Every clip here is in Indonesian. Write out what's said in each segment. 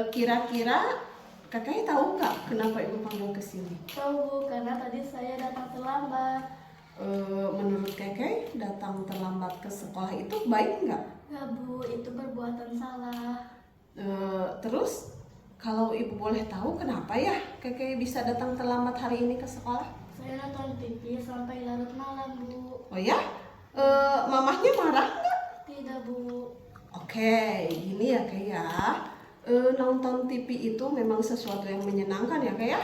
Kira-kira kakaknya tahu nggak kenapa ibu panggil ke sini? Tahu Bu, karena tadi saya datang terlambat. Menurut kakek datang terlambat ke sekolah itu baik nggak? Ya Bu, itu perbuatan salah. Terus kalau ibu boleh tahu kenapa ya kakek bisa datang terlambat hari ini ke sekolah? Saya nonton TV sampai larut malam Bu. Oh ya? Mamahnya marah nggak? Tidak Bu. Oke, gini ya kak ya. Nonton TV itu memang sesuatu yang menyenangkan ya kak ya.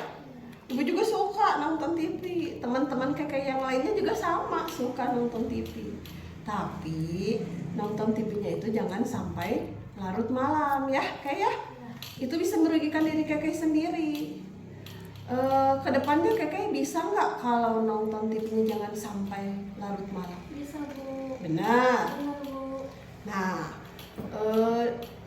Ibu juga suka nonton TV. Teman-teman kakak yang lainnya juga sama suka nonton TV. Tapi nonton TV-nya itu jangan sampai larut malam ya kak ya. Itu bisa merugikan diri kakek sendiri. Kedepannya kakek bisa nggak kalau nonton TV-nya jangan sampai larut malam? Bisa Bu. Benar. Benar Bu. Nah,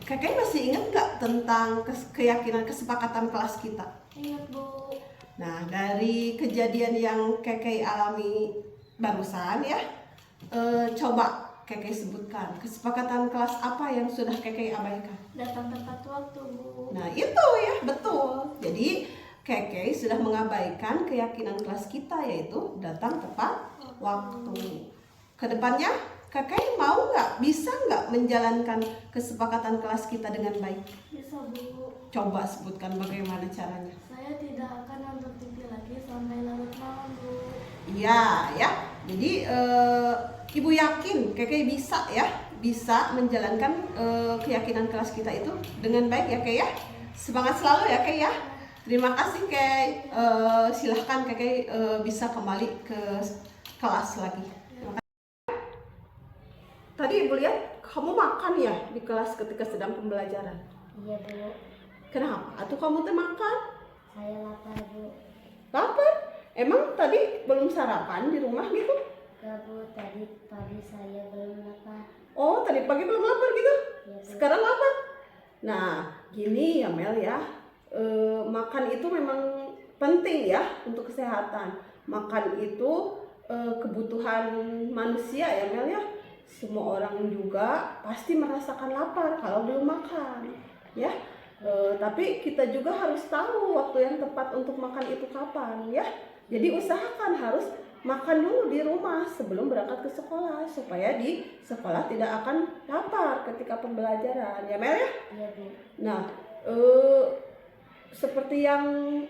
kakek masih ingat nggak tentang keyakinan kesepakatan kelas kita? Ingat Bu. Nah, dari kejadian yang kakek alami barusan ya, coba kakek sebutkan kesepakatan kelas apa yang sudah kakek abaikan. Datang tepat waktu Bu. Nah, itu ya betul. Jadi kakek sudah mengabaikan keyakinan kelas kita yaitu datang tepat waktu. Kedepannya kakek mau nggak, bisa nggak menjalankan kesepakatan kelas kita dengan baik? Bisa Bu. Coba sebutkan bagaimana caranya. Saya tidak akan nonton TV lagi sampai larut malam Bu. Iya ya. Jadi ibu yakin kakek bisa ya, bisa menjalankan keyakinan kelas kita itu dengan baik ya kek ya. Semangat selalu ya kek ya. Terima kasih kek. Silahkan kakek bisa kembali ke kelas lagi. Tadi ibu lihat kamu makan ya di kelas ketika sedang pembelajaran. Iya Bu. Kenapa? Atau kamu tuh makan? Saya lapar Bu. Lapar? Emang tadi belum sarapan di rumah gitu? Enggak Bu, tadi pagi saya belum lapar. Oh, tadi pagi belum lapar gitu? Iya Bu. Sekarang lapar? Nah, gini ya Mel ya. Makan itu memang penting ya untuk kesehatan. Makan itu kebutuhan manusia ya Mel ya. Semua orang juga pasti merasakan lapar kalau belum makan ya. Tapi kita juga harus tahu waktu yang tepat untuk makan itu kapan ya. Jadi usahakan harus makan dulu di rumah sebelum berangkat ke sekolah supaya di sekolah tidak akan lapar ketika pembelajaran ya Mel ya. Iya Bu. Nah, seperti yang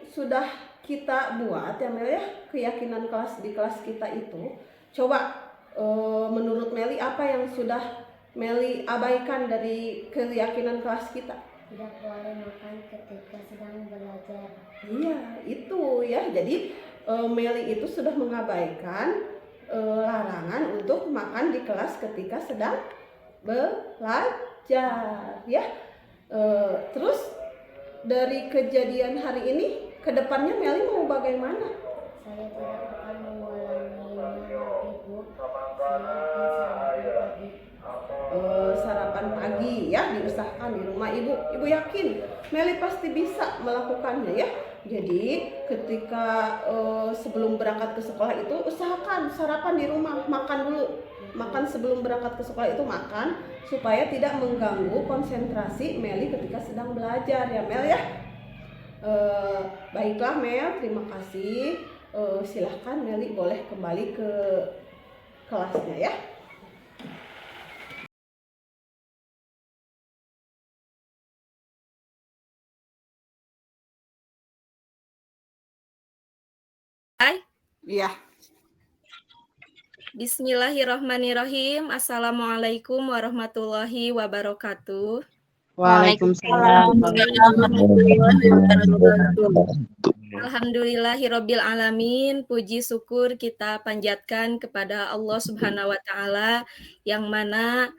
sudah kita buat ya Mel ya, keyakinan kelas di kelas kita itu, coba menurut Meli apa yang sudah Meli abaikan dari keyakinan kelas kita? Tidak boleh makan ketika sedang belajar. Iya, itu ya. Jadi Meli itu sudah mengabaikan larangan untuk makan di kelas ketika sedang belajar ya. Terus dari kejadian hari ini kedepannya Meli mau bagaimana? Saya tidak akan mengulanginya lagi Bu. Saya akan Sarapan pagi ya, diusahakan di rumah ibu. Ibu yakin Meli pasti bisa melakukannya ya. Jadi ketika sebelum berangkat ke sekolah itu usahakan sarapan di rumah, makan dulu. Makan sebelum berangkat ke sekolah itu makan supaya tidak mengganggu konsentrasi Meli ketika sedang belajar ya Mel ya. Baiklah Mel, terima kasih. Silahkan Meli boleh kembali ke kelasnya ya. Iya. Bismillahirrahmanirrahim. Assalamualaikum warahmatullahi wabarakatuh. Waalaikumsalam warahmatullahi wabarakatuh. Alhamdulillahirabbil alamin. Puji syukur kita panjatkan kepada Allah Subhanahu wa taala yang mana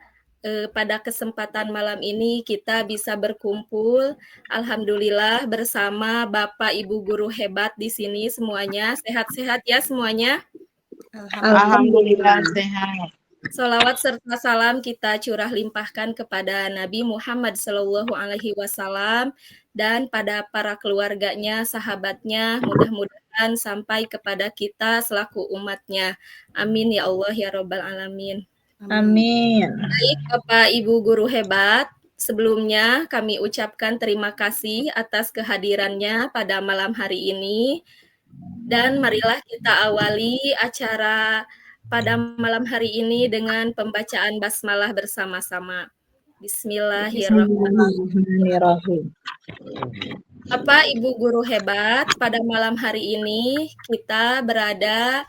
pada kesempatan malam ini kita bisa berkumpul alhamdulillah bersama Bapak Ibu guru hebat di sini semuanya. Sehat-sehat ya semuanya? Alhamdulillah sehat. Sholawat serta salam kita curah limpahkan kepada Nabi Muhammad SAW dan pada para keluarganya, sahabatnya, mudah-mudahan sampai kepada kita selaku umatnya. Amin ya Allah ya Rabbal Alamin. Amin. Baik Bapak Ibu guru hebat, Sebelumnya kami ucapkan terima kasih atas kehadirannya pada malam hari ini. Dan marilah kita awali acara pada malam hari ini dengan pembacaan basmalah bersama-sama. Bismillahirrahmanirrahim. Bismillahirrahmanirrahim. Bapak Ibu guru hebat, pada malam hari ini kita berada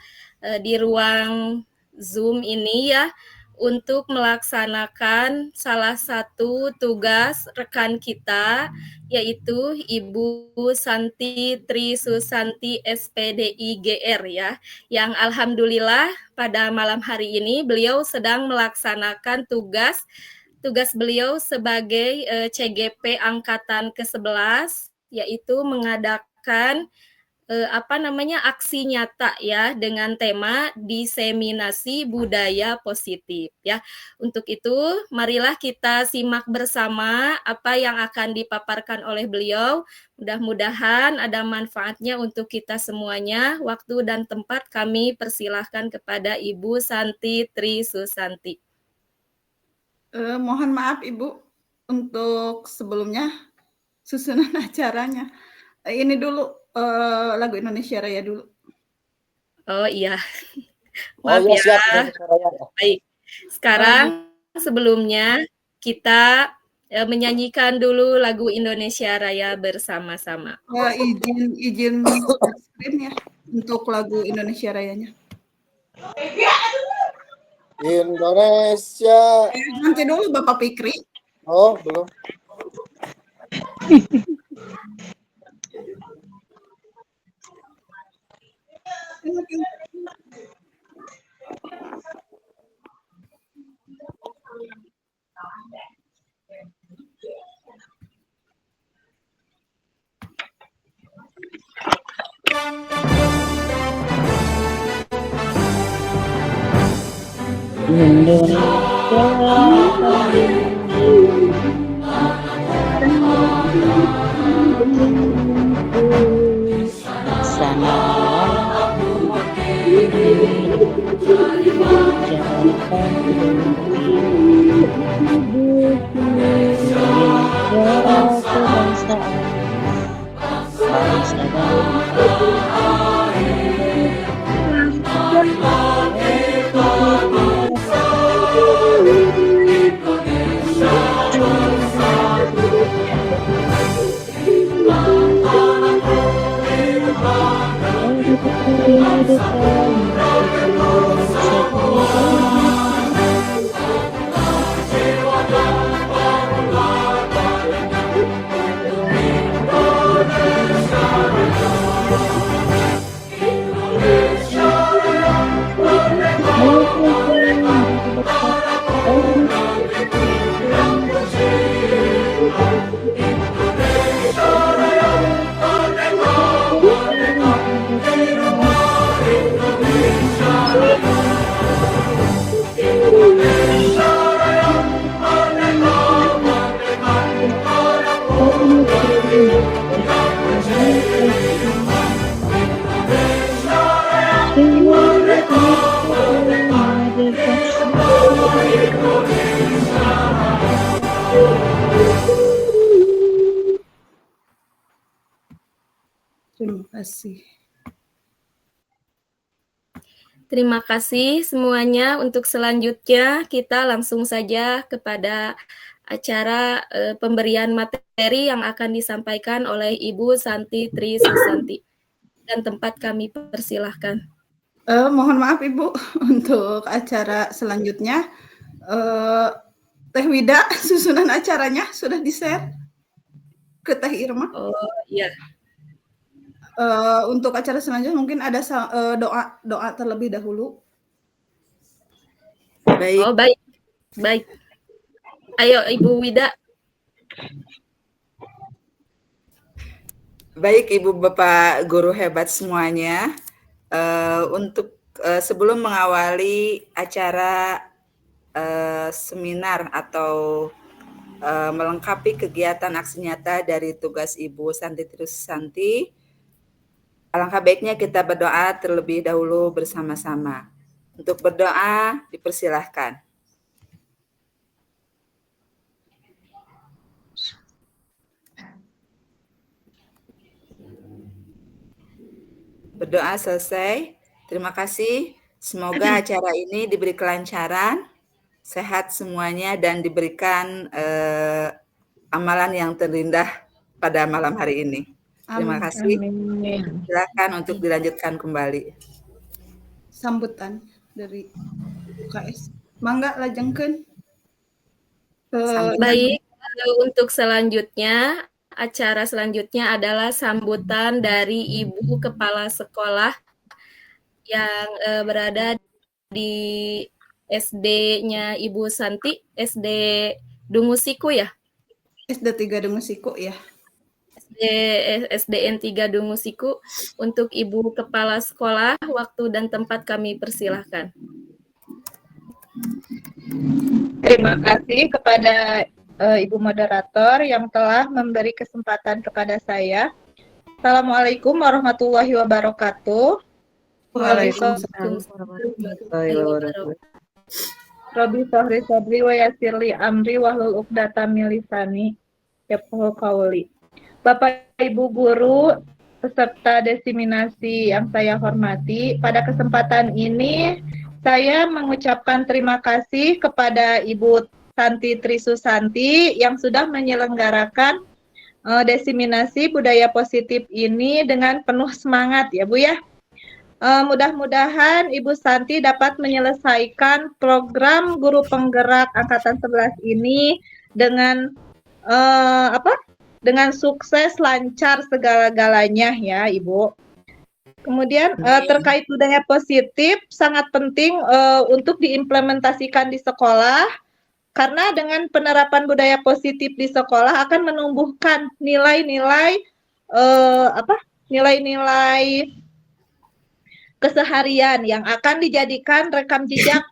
di ruang Zoom ini ya untuk melaksanakan salah satu tugas rekan kita yaitu Ibu Santi Tri Susanti SPDI GR ya, yang alhamdulillah pada malam hari ini beliau sedang melaksanakan tugas beliau sebagai CGP angkatan ke-11 yaitu mengadakan aksi nyata ya dengan tema diseminasi budaya positif ya. Untuk itu marilah kita simak bersama apa yang akan dipaparkan oleh beliau. Mudah-mudahan ada manfaatnya untuk kita semuanya. Waktu dan tempat kami persilahkan kepada Ibu Santi Tri Susanti. Mohon maaf Ibu untuk sebelumnya susunan acaranya. Ini dulu lagu Indonesia Raya dulu. Oh iya. Maaf ya. Siap. Baik. Sekarang sebelumnya kita menyanyikan dulu lagu Indonesia Raya bersama-sama. Izin screen ya untuk lagu Indonesia Rayanya. Indonesia. Nanti dulu Bapak Fikri. Oh, belum. Terima kasih. Terima kasih semuanya. Untuk selanjutnya kita langsung saja kepada acara pemberian materi yang akan disampaikan oleh Ibu Santi Tri Susanti. Dan tempat kami persilahkan. Mohon maaf Ibu untuk acara selanjutnya. Teh Wida, susunan acaranya sudah di-share ke Teh Irma. Oh iya. Untuk acara selanjutnya mungkin ada doa terlebih dahulu. Baik. Oh baik. Ayo Ibu Wida. Baik Ibu Bapak guru hebat semuanya. Untuk sebelum mengawali acara seminar atau melengkapi kegiatan aksi nyata dari tugas Ibu Santi Tri Susanti, alangkah baiknya kita berdoa terlebih dahulu bersama-sama. Untuk berdoa, dipersilahkan. Berdoa selesai. Terima kasih. Semoga acara ini diberi kelancaran, sehat semuanya, dan diberikan amalan yang terindah pada malam hari ini. Terima Amin. kasih. Amin. Silakan untuk dilanjutkan kembali. Sambutan dari UKS. Mangga lajengkeun. Baik, untuk selanjutnya, acara selanjutnya adalah sambutan dari Ibu Kepala Sekolah yang berada di SD-nya Ibu Santi, SD Dungusiku ya? SD 3 Dungusiku ya. SDN 3 Dungusiku. Untuk Ibu Kepala Sekolah, waktu dan tempat kami persilahkan. Terima kasih kepada Ibu Moderator yang telah memberi kesempatan kepada saya. Assalamualaikum warahmatullahi wabarakatuh. Waalaikumsalam. Robi Sohri Sobri wa Yasirli Amri wahlul uqdatam min lisani yafqahu qawli. Bapak Ibu guru peserta desiminasi yang saya hormati, pada kesempatan ini saya mengucapkan terima kasih kepada Ibu Santi Trisusanti yang sudah menyelenggarakan desiminasi budaya positif ini dengan penuh semangat ya Bu ya. Mudah-mudahan Ibu Santi dapat menyelesaikan program guru penggerak angkatan 11 ini dengan dengan sukses, lancar segala-galanya ya Ibu. Kemudian terkait budaya positif sangat penting untuk diimplementasikan di sekolah, karena dengan penerapan budaya positif di sekolah akan menumbuhkan nilai-nilai nilai-nilai keseharian yang akan dijadikan rekam jejak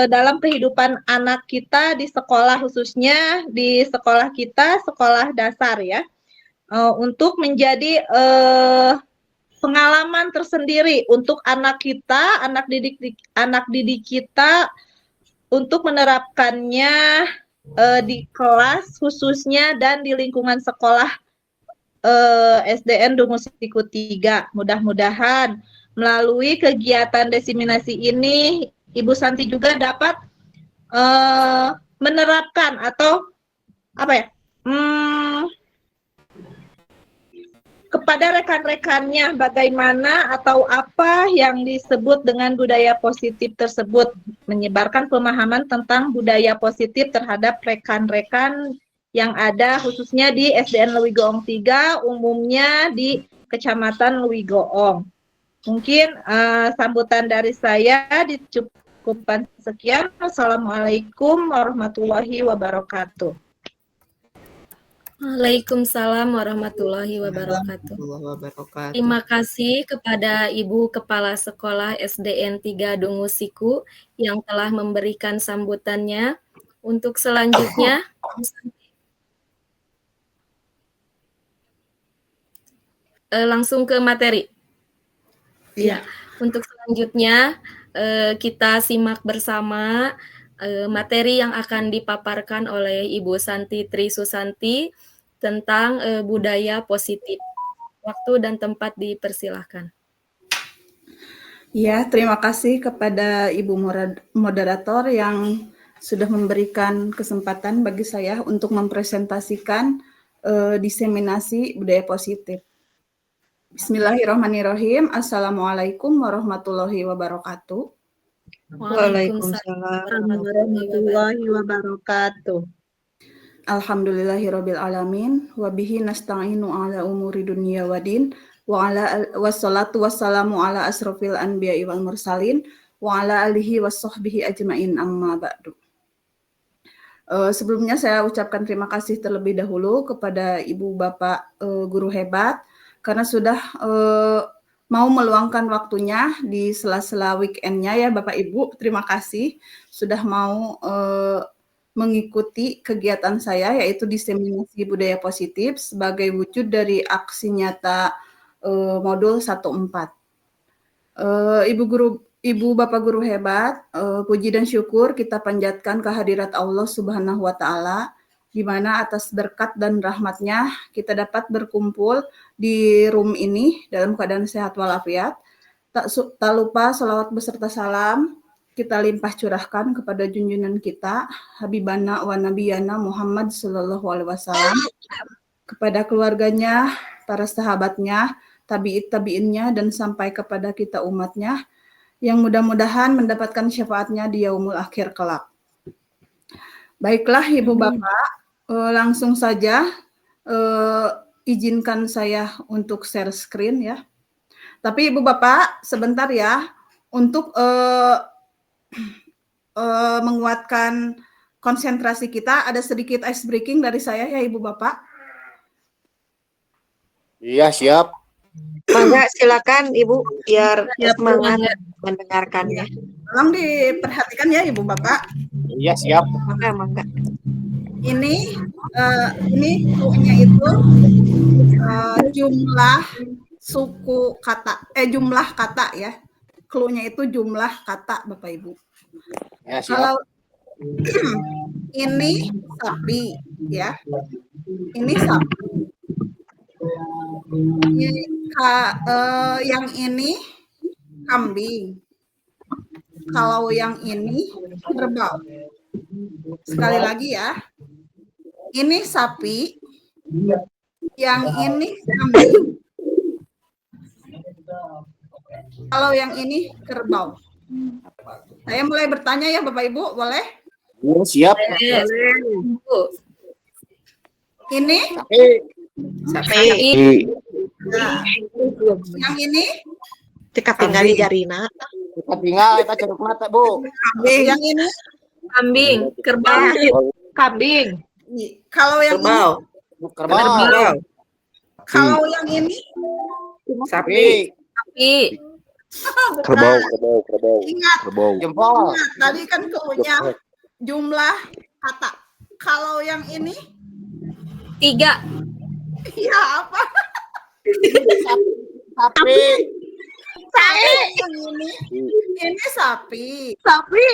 dalam kehidupan anak kita di sekolah, khususnya di sekolah kita, sekolah dasar ya, untuk menjadi pengalaman tersendiri untuk anak kita, anak didik kita untuk menerapkannya di kelas khususnya dan di lingkungan sekolah SDN Dungusiku 3. Mudah-mudahan melalui kegiatan desiminasi ini, Ibu Santi juga dapat menerapkan atau kepada rekan-rekannya bagaimana atau apa yang disebut dengan budaya positif tersebut, menyebarkan pemahaman tentang budaya positif terhadap rekan-rekan yang ada khususnya di SDN Lewigoong 3, umumnya di Kecamatan Lewigoong. Mungkin sambutan dari saya dicukupkan sekian. Wassalamualaikum warahmatullahi wabarakatuh. Waalaikumsalam warahmatullahi wabarakatuh. Terima kasih kepada Ibu Kepala Sekolah SDN 3 Dungusiku yang telah memberikan sambutannya. Untuk selanjutnya, langsung ke materi. Ya, untuk selanjutnya kita simak bersama materi yang akan dipaparkan oleh Ibu Santi Trisusanti tentang budaya positif. Waktu dan tempat dipersilahkan. Ya, terima kasih kepada Ibu Moderator yang sudah memberikan kesempatan bagi saya untuk mempresentasikan diseminasi budaya positif. Bismillahirrahmanirrahim. Assalamualaikum warahmatullahi wabarakatuh. Waalaikumsalam warahmatullahi wabarakatuh. Alhamdulillahirabbil alamin wa bihi nasta'inu ala umuri dunya waddin wa ala wassalatu wassalamu ala asrofil anbiya'i wal mursalin wa ala alihi wassohbihi ajmain amma ba'du. Sebelumnya saya ucapkan terima kasih terlebih dahulu kepada Ibu Bapak guru hebat karena sudah mau meluangkan waktunya di sela-sela weekend-nya ya Bapak Ibu. Terima kasih sudah mau mengikuti kegiatan saya yaitu diseminasi budaya positif sebagai wujud dari aksi nyata modul 14. Ibu Bapak guru hebat, puji dan syukur kita panjatkan kehadirat Allah Subhanahu wa taala di mana atas berkat dan rahmatnya kita dapat berkumpul di room ini dalam keadaan sehat walafiat. Tak lupa salawat beserta salam kita limpah curahkan kepada junjungan kita Habibana wa Nabiyana Muhammad Sallallahu Alaihi Wasallam, kepada keluarganya, para sahabatnya, tabi'innya, dan sampai kepada kita umatnya, yang mudah-mudahan mendapatkan syafaatnya di yaumul akhir kelak. Baiklah Ibu Bapak, langsung saja izinkan saya untuk share screen ya. Tapi Ibu Bapak sebentar ya, untuk menguatkan konsentrasi kita, ada sedikit ice breaking dari saya ya Ibu Bapak. Iya, siap. Mangga silakan Ibu biar Siap, semangat Mangga. mendengarkannya. Tolong diperhatikan ya Ibu Bapak. Iya, siap. Mangga. Ini clue-nya itu jumlah suku kata, jumlah kata ya. Clue-nya itu jumlah kata Bapak Ibu. Ya, siap. Kalau ini sapi ya, ini sapi. Yang ini kambing. Kalau yang ini kerbau. Sekali lagi ya. Ini sapi, yang ini kambing. Kalau yang ini kerbau. Saya mulai bertanya ya Bapak Ibu, boleh? Iya, siap. Yes. Ini, Sapi nah, yang ini tika tinggal di jarina. Kita tinggal, kita ceruk mata, Bu. kambing. Yang ini, Kambing, kerbau, Kambing. kalau yang ini, Kerbau. kalau yang ini, Sapi. sapi, bukan. Kerbau. Ingat, Jempol. tadi kan clue-nya jumlah kata. Kalau yang ini, 3, ya apa? Sapi. Yang ini sapi.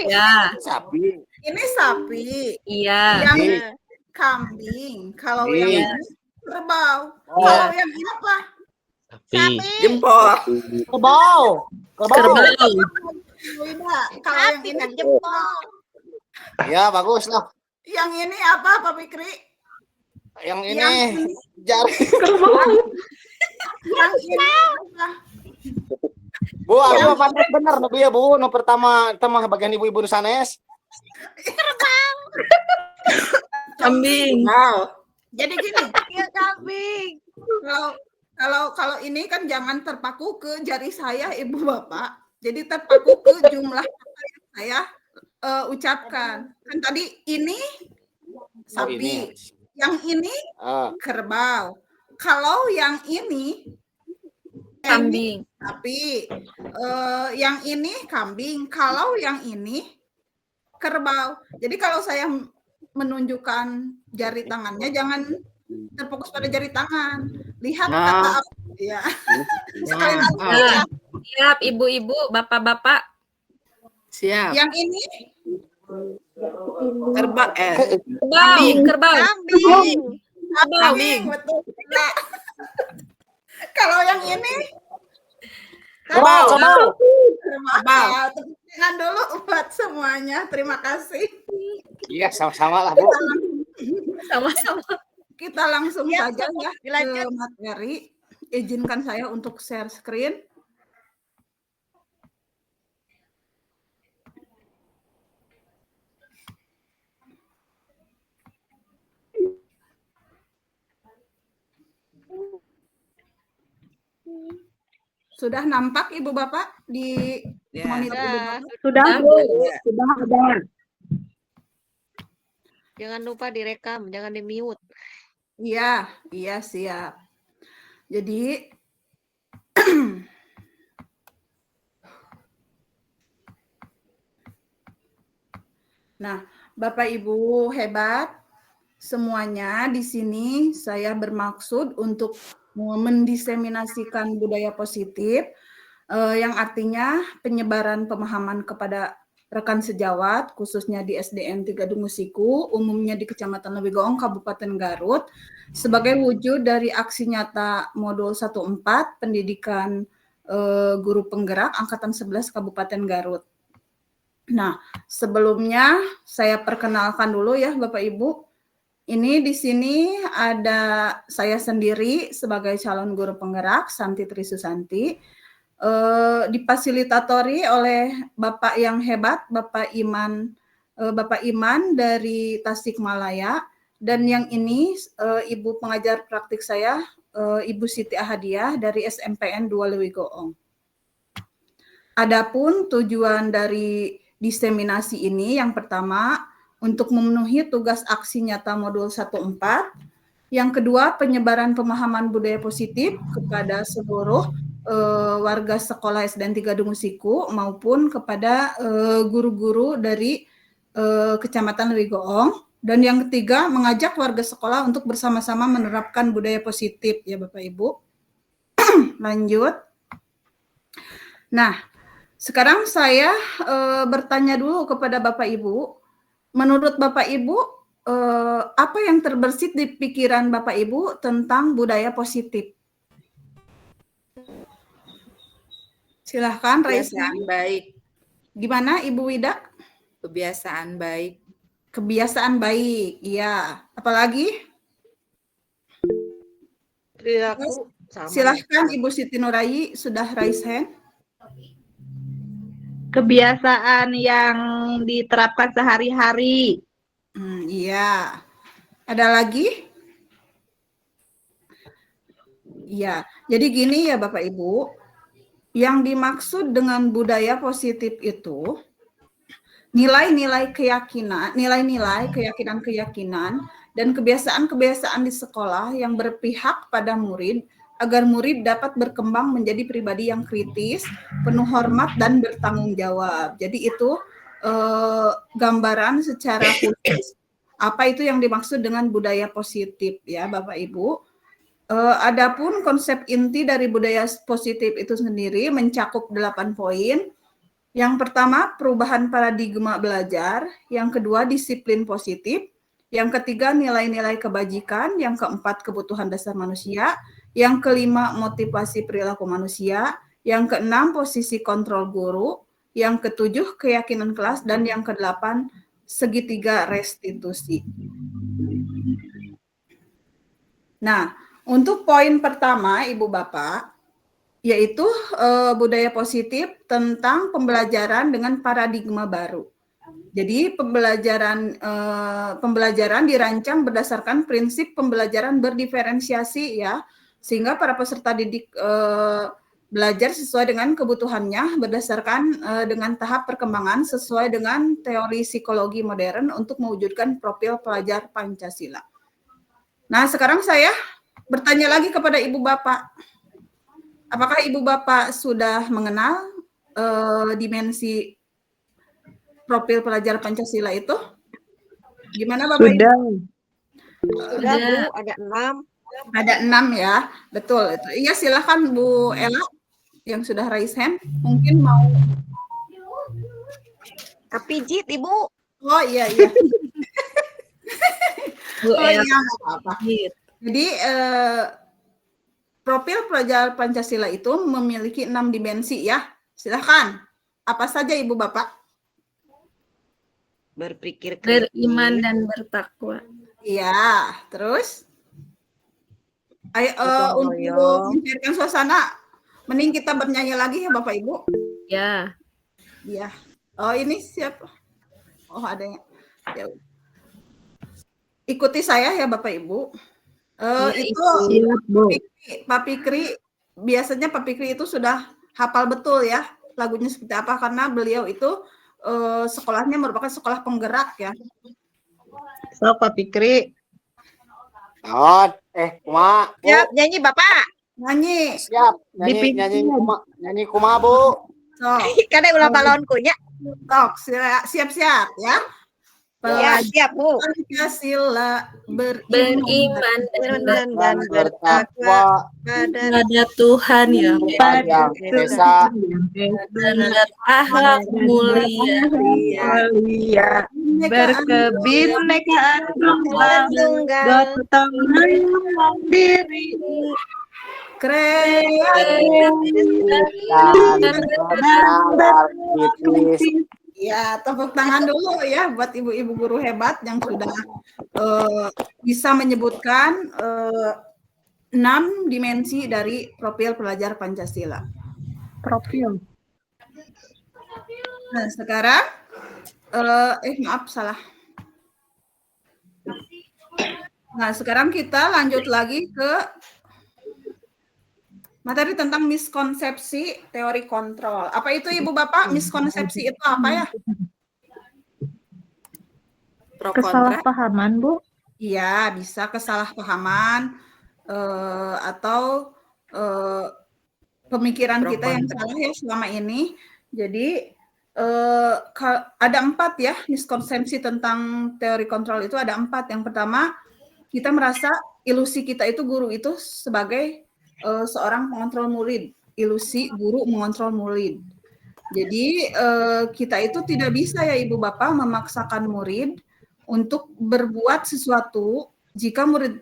ya, Sapi. Ini sapi. iya, Yang ini kambing. Kalau Kambing. yang ini kerbau. Oh. Kalau yang ini apa? Jempol. Kerbau. kerbau, Beda. Kalau yang ini jempol. Ya, bagus lah. Yang ini apa Pak Fikri? Yang ini Yang ini, jari. yang ini apa? Bu, aku pandai bener Bu ya, Bu. No pertama bagian ibu-ibu sanes. kambing, Jadi gini, Ya kambing. kalau ini kan jangan terpaku ke jari saya Ibu Bapak. Jadi terpaku ke jumlah kata yang saya ucapkan. Kan tadi ini sapi, yang ini kerbau. Kalau yang ini kambing, sapi, yang ini kambing. Kalau yang ini kerbau. Jadi kalau saya menunjukkan jari tangannya, jangan terfokus pada jari tangan. Lihat kata apa. Ya. Sekali lagi. Nah. Siap, ibu-ibu, bapak-bapak, Siap. Yang ini Kerbau. kerbau, kambing, betul. Nah, kalau yang ini Kerbau. kerbau. Tepuk tangan dulu buat semuanya. Terima kasih. Iya, sama-sama lah, Bu. sama-sama. Kita langsung saja ya dilanjut. ke materi. Izinkan saya untuk share screen. Sudah nampak Ibu Bapak di monitor Ibu Bapak? Sudah, Bu. Sudah ada. Jangan lupa direkam, jangan di-mute. Iya, iya siap. Jadi nah, Bapak Ibu hebat semuanya di sini saya bermaksud untuk mendiseminasikan budaya positif yang artinya penyebaran pemahaman kepada rekan sejawat, khususnya di SDN 3 Dungusiku, umumnya di Kecamatan Lewigoong, Kabupaten Garut, sebagai wujud dari aksi nyata Modul 14 Pendidikan Guru Penggerak Angkatan 11 Kabupaten Garut. Nah, sebelumnya saya perkenalkan dulu ya Bapak Ibu. Ini di sini ada saya sendiri sebagai calon guru penggerak, Santi Trisusanti, difasilitatori oleh Bapak yang hebat, Bapak Iman dari Tasikmalaya, dan yang ini Ibu pengajar praktik saya, Ibu Siti Ahadiah dari SMPN 2 Lewigoong. Adapun tujuan dari diseminasi ini yang pertama untuk memenuhi tugas aksi nyata modul 14, yang kedua penyebaran pemahaman budaya positif kepada seluruh warga sekolah SDN 3 Dungusiku maupun kepada guru-guru dari Kecamatan Lewigoong, dan yang ketiga mengajak warga sekolah untuk bersama-sama menerapkan budaya positif ya Bapak Ibu. Lanjut. Nah, sekarang saya bertanya dulu kepada Bapak Ibu, menurut Bapak Ibu, apa yang terbersit di pikiran Bapak Ibu tentang budaya positif? Silahkan, Raisa. Kebiasaan baik. Gimana Ibu Wida? Kebiasaan baik. Kebiasaan baik, iya. Apalagi? Perilaku sama. Silahkan Ibu Siti Nurayi, sudah raise hand. Kebiasaan yang diterapkan sehari-hari. Iya. Ada lagi? Iya. Jadi gini ya Bapak Ibu, yang dimaksud dengan budaya positif itu nilai-nilai keyakinan, nilai-nilai keyakinan-keyakinan dan kebiasaan-kebiasaan di sekolah yang berpihak pada murid agar murid dapat berkembang menjadi pribadi yang kritis, penuh hormat dan bertanggung jawab. Jadi itu gambaran secara khusus apa itu yang dimaksud dengan budaya positif ya Bapak Ibu. Adapun konsep inti dari budaya positif itu sendiri mencakup 8 poin. Yang pertama, perubahan paradigma belajar. Yang kedua, disiplin positif. Yang ketiga, nilai-nilai kebajikan. Yang keempat, kebutuhan dasar manusia. Yang kelima, motivasi perilaku manusia. Yang keenam, posisi kontrol guru. Yang ketujuh, keyakinan kelas. Dan yang kedelapan, segitiga restitusi. Nah, untuk poin pertama, Ibu Bapak, yaitu budaya positif tentang pembelajaran dengan paradigma baru. Jadi pembelajaran dirancang berdasarkan prinsip pembelajaran berdiferensiasi ya, sehingga para peserta didik belajar sesuai dengan kebutuhannya berdasarkan dengan tahap perkembangan sesuai dengan teori psikologi modern untuk mewujudkan profil pelajar Pancasila. Nah, sekarang saya bertanya lagi kepada Ibu Bapak. Apakah Ibu Bapak sudah mengenal dimensi profil pelajar Pancasila itu? Gimana Bapak Sudah. Ibu? Sudah Bu, ada 6. Ada 6 ya, betul. Iya, silakan Bu Ella yang sudah raise hand. Mungkin mau. Kepijit Ibu. Oh iya. Bu Oh Ella. iya, nggak apa-apa. Jadi profil pelajar Pancasila itu memiliki 6 dimensi ya. Silahkan. Apa saja Ibu Bapak? Berpikir Beriman dan bertakwa. Iya, terus? Ayo, Gotong untuk royong. mencairkan suasana, mending kita bernyanyi lagi ya Bapak Ibu. Ya. Iya. Oh ini siapa? Oh ada yang. Ya. Ikuti saya ya Bapak Ibu. Itu Pak Fikri, biasanya Pak Fikri itu sudah hafal betul ya lagunya seperti apa, karena beliau itu sekolahnya merupakan sekolah penggerak ya. Sok Pak Fikri. Kuma. Siap nyanyi Bapak. Nyanyi. Siap. Nyanyi kuma Bu. So, Kada ulah balon kunya. siap-siap ya. Ya, siap, Bu. Pancasila Beriman Dan Dan bertakwa bertakwa pada pada Tuhan yang Tuhan yang Esa dan berakhlak mulia, mulia, berkebinekaan tunggal, tunggal gotong royong mandiri, kreatif. dan bersabar kritis. Ya, tepuk tangan dulu ya buat ibu-ibu guru hebat yang sudah bisa menyebutkan 6 dimensi dari profil pelajar Pancasila. profil. Nah, sekarang maaf salah. Nah, sekarang kita lanjut lagi ke materi tentang miskonsepsi teori kontrol. Apa itu Ibu Bapak? Miskonsepsi itu apa ya? Pro kontra. Kesalahpahaman, Bu. Iya, bisa kesalahpahaman atau pemikiran Pro kita yang kontra. salah ya selama ini. Jadi ada 4 ya miskonsepsi tentang teori kontrol itu ada 4. Yang pertama, kita merasa ilusi kita itu guru itu sebagai seorang pengontrol murid, ilusi guru mengontrol murid. Jadi kita itu tidak bisa ya Ibu Bapak memaksakan murid untuk berbuat sesuatu jika murid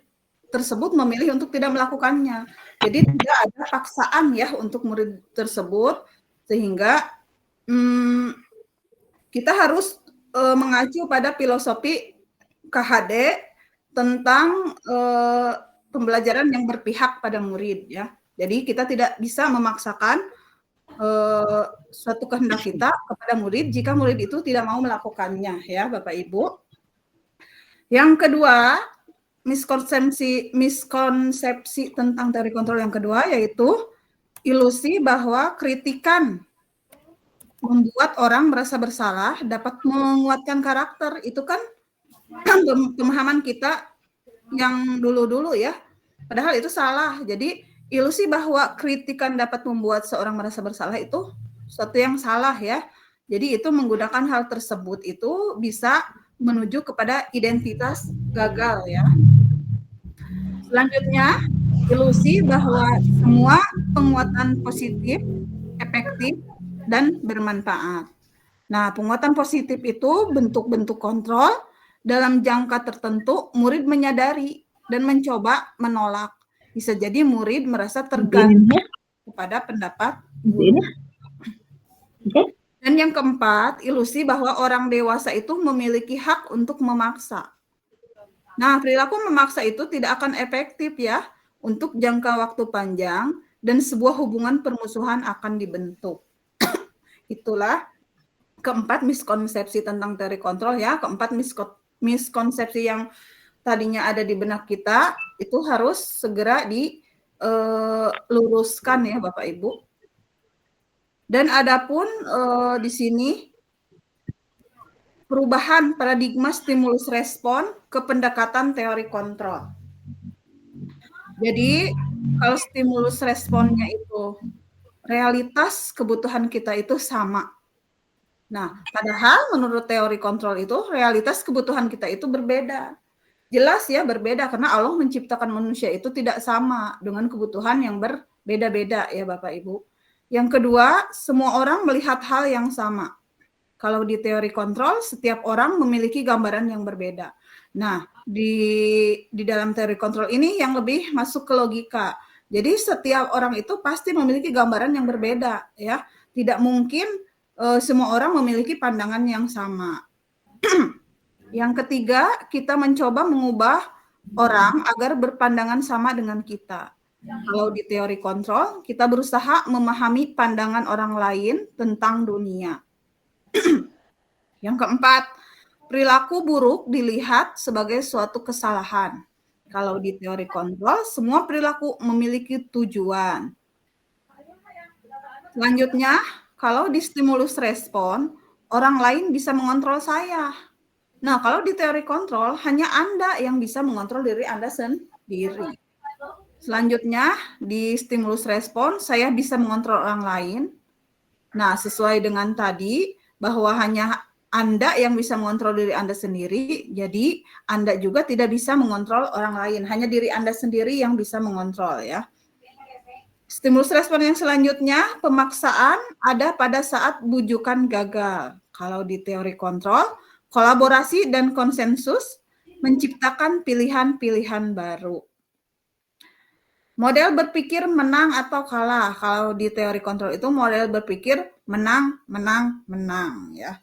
tersebut memilih untuk tidak melakukannya. Jadi tidak ada paksaan ya untuk murid tersebut, sehingga kita harus mengacu pada filosofi KHD tentang pembelajaran yang berpihak pada murid ya. Jadi kita tidak bisa memaksakan suatu kehendak kita kepada murid jika murid itu tidak mau melakukannya ya Bapak Ibu. Yang kedua, miskonsepsi tentang teori kontrol yang kedua yaitu ilusi bahwa kritikan membuat orang merasa bersalah dapat menguatkan karakter. Itu kan pemahaman kita yang dulu-dulu ya. Padahal itu salah. Jadi ilusi bahwa kritikan dapat membuat seorang merasa bersalah itu sesuatu yang salah ya. Jadi itu menggunakan hal tersebut itu bisa menuju kepada identitas gagal ya. Selanjutnya, ilusi bahwa semua penguatan positif, efektif, dan bermanfaat. Nah, penguatan positif itu bentuk-bentuk kontrol dalam jangka tertentu murid menyadari dan mencoba menolak. Bisa jadi murid merasa tergantung kepada pendapat guru. Dan yang keempat, ilusi bahwa orang dewasa itu memiliki hak untuk memaksa. Nah, perilaku memaksa itu tidak akan efektif ya untuk jangka waktu panjang dan sebuah hubungan permusuhan akan dibentuk. Itulah keempat miskonsepsi tentang teori kontrol ya. Keempat miskonsepsi yang tadinya ada di benak kita itu harus segera diluruskan ya Bapak Ibu. Dan adapun di sini perubahan paradigma stimulus respon ke pendekatan teori kontrol. Jadi kalau stimulus responnya itu realitas kebutuhan kita itu sama. Nah, padahal menurut teori kontrol itu realitas kebutuhan kita itu berbeda. Jelas ya berbeda karena Allah menciptakan manusia itu tidak sama dengan kebutuhan yang berbeda-beda ya Bapak Ibu. Yang kedua, semua orang melihat hal yang sama. Kalau di teori kontrol, setiap orang memiliki gambaran yang berbeda. Nah, di dalam teori kontrol ini yang lebih masuk ke logika. Jadi setiap orang itu pasti memiliki gambaran yang berbeda, ya. Tidak mungkin semua orang memiliki pandangan yang sama. Yang ketiga, kita mencoba mengubah orang agar berpandangan sama dengan kita. Kalau di teori kontrol, kita berusaha memahami pandangan orang lain tentang dunia. Yang keempat, perilaku buruk dilihat sebagai suatu kesalahan. Kalau di teori kontrol, semua perilaku memiliki tujuan. Selanjutnya, kalau di stimulus respon, orang lain bisa mengontrol saya. Nah, kalau di teori kontrol, hanya Anda yang bisa mengontrol diri Anda sendiri. Selanjutnya, di stimulus respon, saya bisa mengontrol orang lain. Nah, sesuai dengan tadi, bahwa hanya Anda yang bisa mengontrol diri Anda sendiri, jadi Anda juga tidak bisa mengontrol orang lain, hanya diri Anda sendiri yang bisa mengontrol ya. Stimulus respon yang selanjutnya, pemaksaan ada pada saat bujukan gagal. Kalau di teori kontrol, kolaborasi dan konsensus menciptakan pilihan-pilihan baru. Model berpikir menang atau kalah. Kalau di teori kontrol itu model berpikir menang, menang, menang ya.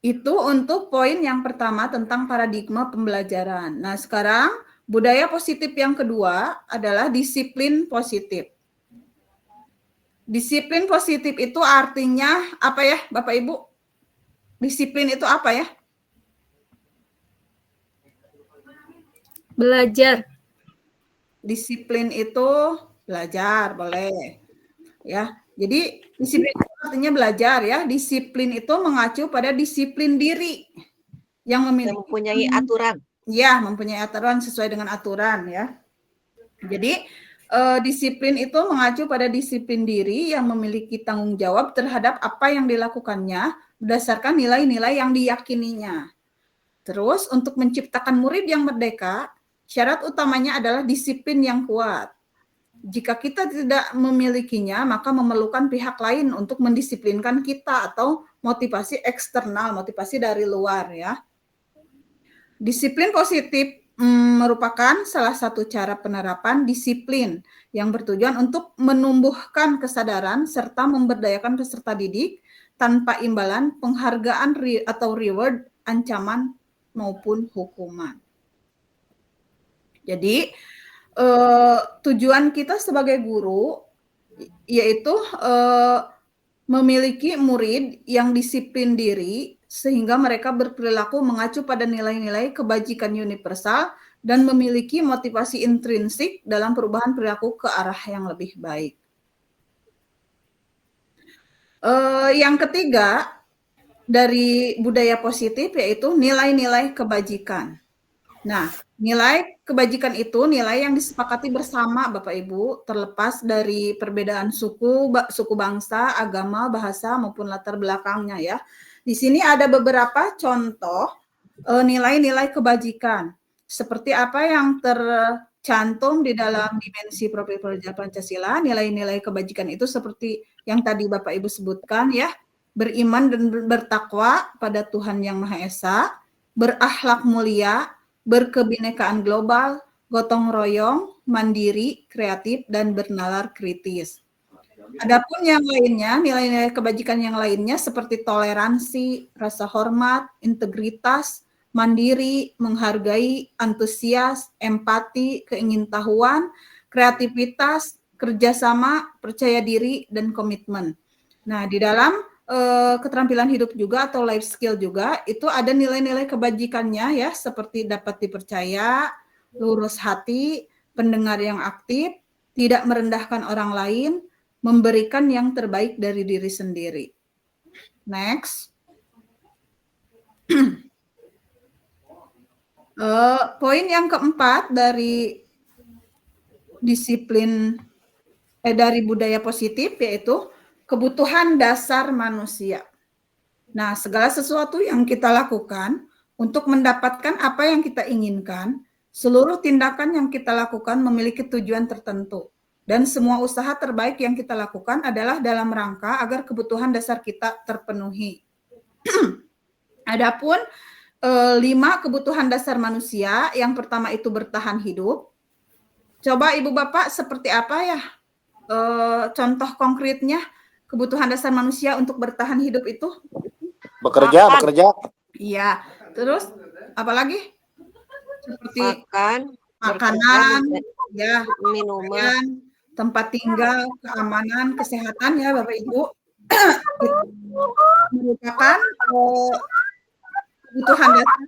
Itu untuk poin yang pertama tentang paradigma pembelajaran. Nah, sekarang budaya positif yang kedua adalah disiplin positif. Disiplin positif itu artinya apa ya, Bapak Ibu? Disiplin itu apa ya? Belajar. Disiplin itu belajar, boleh. Ya. Jadi disiplin itu artinya belajar ya. Disiplin itu mengacu pada disiplin diri yang mempunyai aturan. Ya, mempunyai aturan sesuai dengan aturan ya. Jadi disiplin itu mengacu pada disiplin diri yang memiliki tanggung jawab terhadap apa yang dilakukannya berdasarkan nilai-nilai yang diyakininya. Terus untuk menciptakan murid yang merdeka, syarat utamanya adalah disiplin yang kuat. Jika kita tidak memilikinya, maka memerlukan pihak lain untuk mendisiplinkan kita atau motivasi eksternal, motivasi dari luar ya. Disiplin positif merupakan salah satu cara penerapan disiplin yang bertujuan untuk menumbuhkan kesadaran serta memberdayakan peserta didik tanpa imbalan penghargaan atau reward, ancaman maupun hukuman. Jadi tujuan kita sebagai guru yaitu memiliki murid yang disiplin diri sehingga mereka berperilaku mengacu pada nilai-nilai kebajikan universal dan memiliki motivasi intrinsik dalam perubahan perilaku ke arah yang lebih baik. Yang ketiga dari budaya positif yaitu nilai-nilai kebajikan. Nah, nilai kebajikan itu nilai yang disepakati bersama Bapak Ibu, terlepas dari perbedaan suku bangsa, agama, bahasa maupun latar belakangnya ya. Di sini ada beberapa contoh nilai-nilai kebajikan. Seperti apa yang tercantum di dalam dimensi profil pelajar Pancasila, nilai-nilai kebajikan itu seperti yang tadi Bapak Ibu sebutkan ya, beriman dan bertakwa pada Tuhan Yang Maha Esa, berakhlak mulia, berkebinekaan global, gotong royong, mandiri, kreatif, dan bernalar kritis. Adapun yang lainnya, nilai-nilai kebajikan yang lainnya seperti toleransi, rasa hormat, integritas, mandiri, menghargai, antusias, empati, keingintahuan, kreativitas, kerjasama, percaya diri, dan komitmen. Nah, di dalam keterampilan hidup juga atau life skill juga itu ada nilai-nilai kebajikannya ya, seperti dapat dipercaya, lurus hati, pendengar yang aktif, tidak merendahkan orang lain, memberikan yang terbaik dari diri sendiri. Next. Poin yang keempat dari disiplin dari budaya positif yaitu kebutuhan dasar manusia. Nah, segala sesuatu yang kita lakukan untuk mendapatkan apa yang kita inginkan, seluruh tindakan yang kita lakukan memiliki tujuan tertentu. Dan semua usaha terbaik yang kita lakukan adalah dalam rangka agar kebutuhan dasar kita terpenuhi. Adapun 5 kebutuhan dasar manusia, yang pertama itu bertahan hidup. Coba Ibu Bapak seperti apa ya contoh konkretnya kebutuhan dasar manusia untuk bertahan hidup itu? Bekerja. Iya. Terus apa lagi? Seperti makanan, ya, minuman, tempat tinggal, keamanan, kesehatan ya Bapak Ibu. Merupakan kebutuhan dasar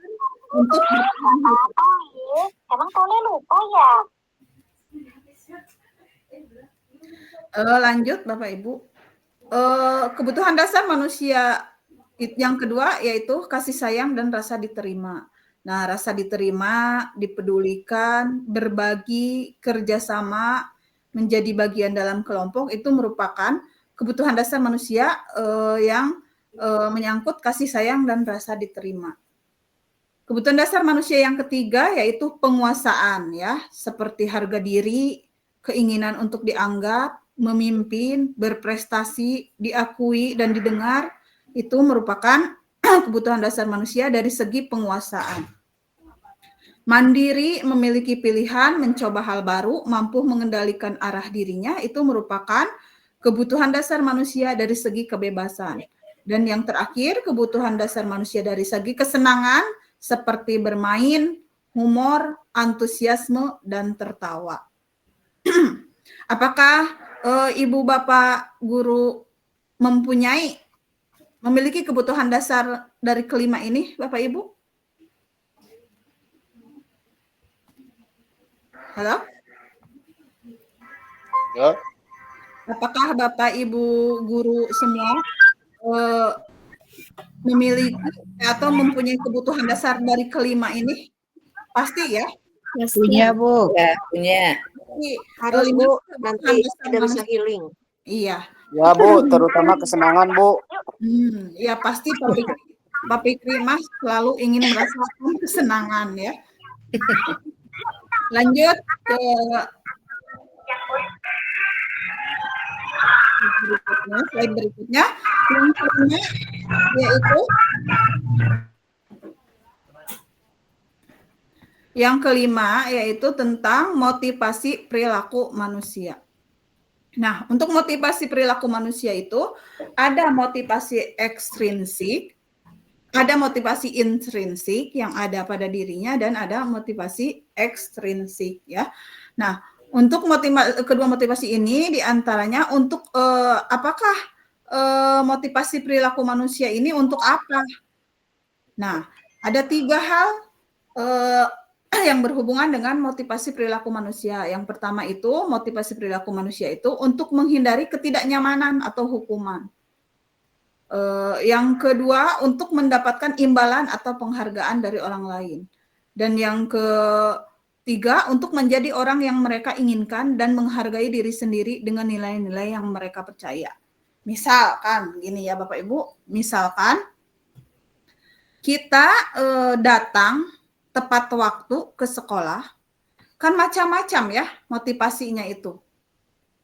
untuk bertahan hidup. Emang Tole lupa ya? Lanjut Bapak Ibu. Kebutuhan dasar manusia yang kedua yaitu kasih sayang dan rasa diterima. Nah, rasa diterima, dipedulikan, berbagi, kerjasama, menjadi bagian dalam kelompok itu merupakan kebutuhan dasar manusia yang menyangkut kasih sayang dan rasa diterima. Kebutuhan dasar manusia yang ketiga yaitu penguasaan ya, seperti harga diri, keinginan untuk dianggap, memimpin, berprestasi, diakui dan didengar, itu merupakan kebutuhan dasar manusia dari segi penguasaan. Mandiri, memiliki pilihan, mencoba hal baru, mampu mengendalikan arah dirinya, itu merupakan kebutuhan dasar manusia dari segi kebebasan. Dan yang terakhir, kebutuhan dasar manusia dari segi kesenangan, seperti bermain, humor, antusiasme, dan tertawa. Apakah Ibu Bapak Guru memiliki kebutuhan dasar dari kelima ini, Bapak Ibu? Halo? Ya. Apakah Bapak Ibu Guru semua memiliki atau mempunyai kebutuhan dasar dari kelima ini? Pasti ya? Punya, Bu. Ya, punya. Harus, kelima Bu. kebutuhan Nanti dasar tidak bisa manusia. healing. Iya. Ya, Bu, terutama kesenangan, Bu. Ya pasti Pak Fikri Mas selalu ingin merasakan kesenangan ya. Lanjut ke slide berikutnya. Yang kelima yaitu tentang motivasi perilaku manusia. Nah, untuk motivasi perilaku manusia itu ada motivasi ekstrinsik, ada motivasi intrinsik yang ada pada dirinya, dan ada motivasi ekstrinsik ya. Nah, untuk kedua motivasi ini diantaranya untuk apakah motivasi perilaku manusia ini untuk apa? Nah, ada 3 hal yang berhubungan dengan motivasi perilaku manusia. Yang pertama itu, motivasi perilaku manusia itu untuk menghindari ketidaknyamanan atau hukuman. Yang kedua, untuk mendapatkan imbalan atau penghargaan dari orang lain. Dan yang ketiga, untuk menjadi orang yang mereka inginkan dan menghargai diri sendiri dengan nilai-nilai yang mereka percaya. Misalkan, gini ya Bapak Ibu, misalkan kita datang tepat waktu ke sekolah, kan macam-macam ya motivasinya itu.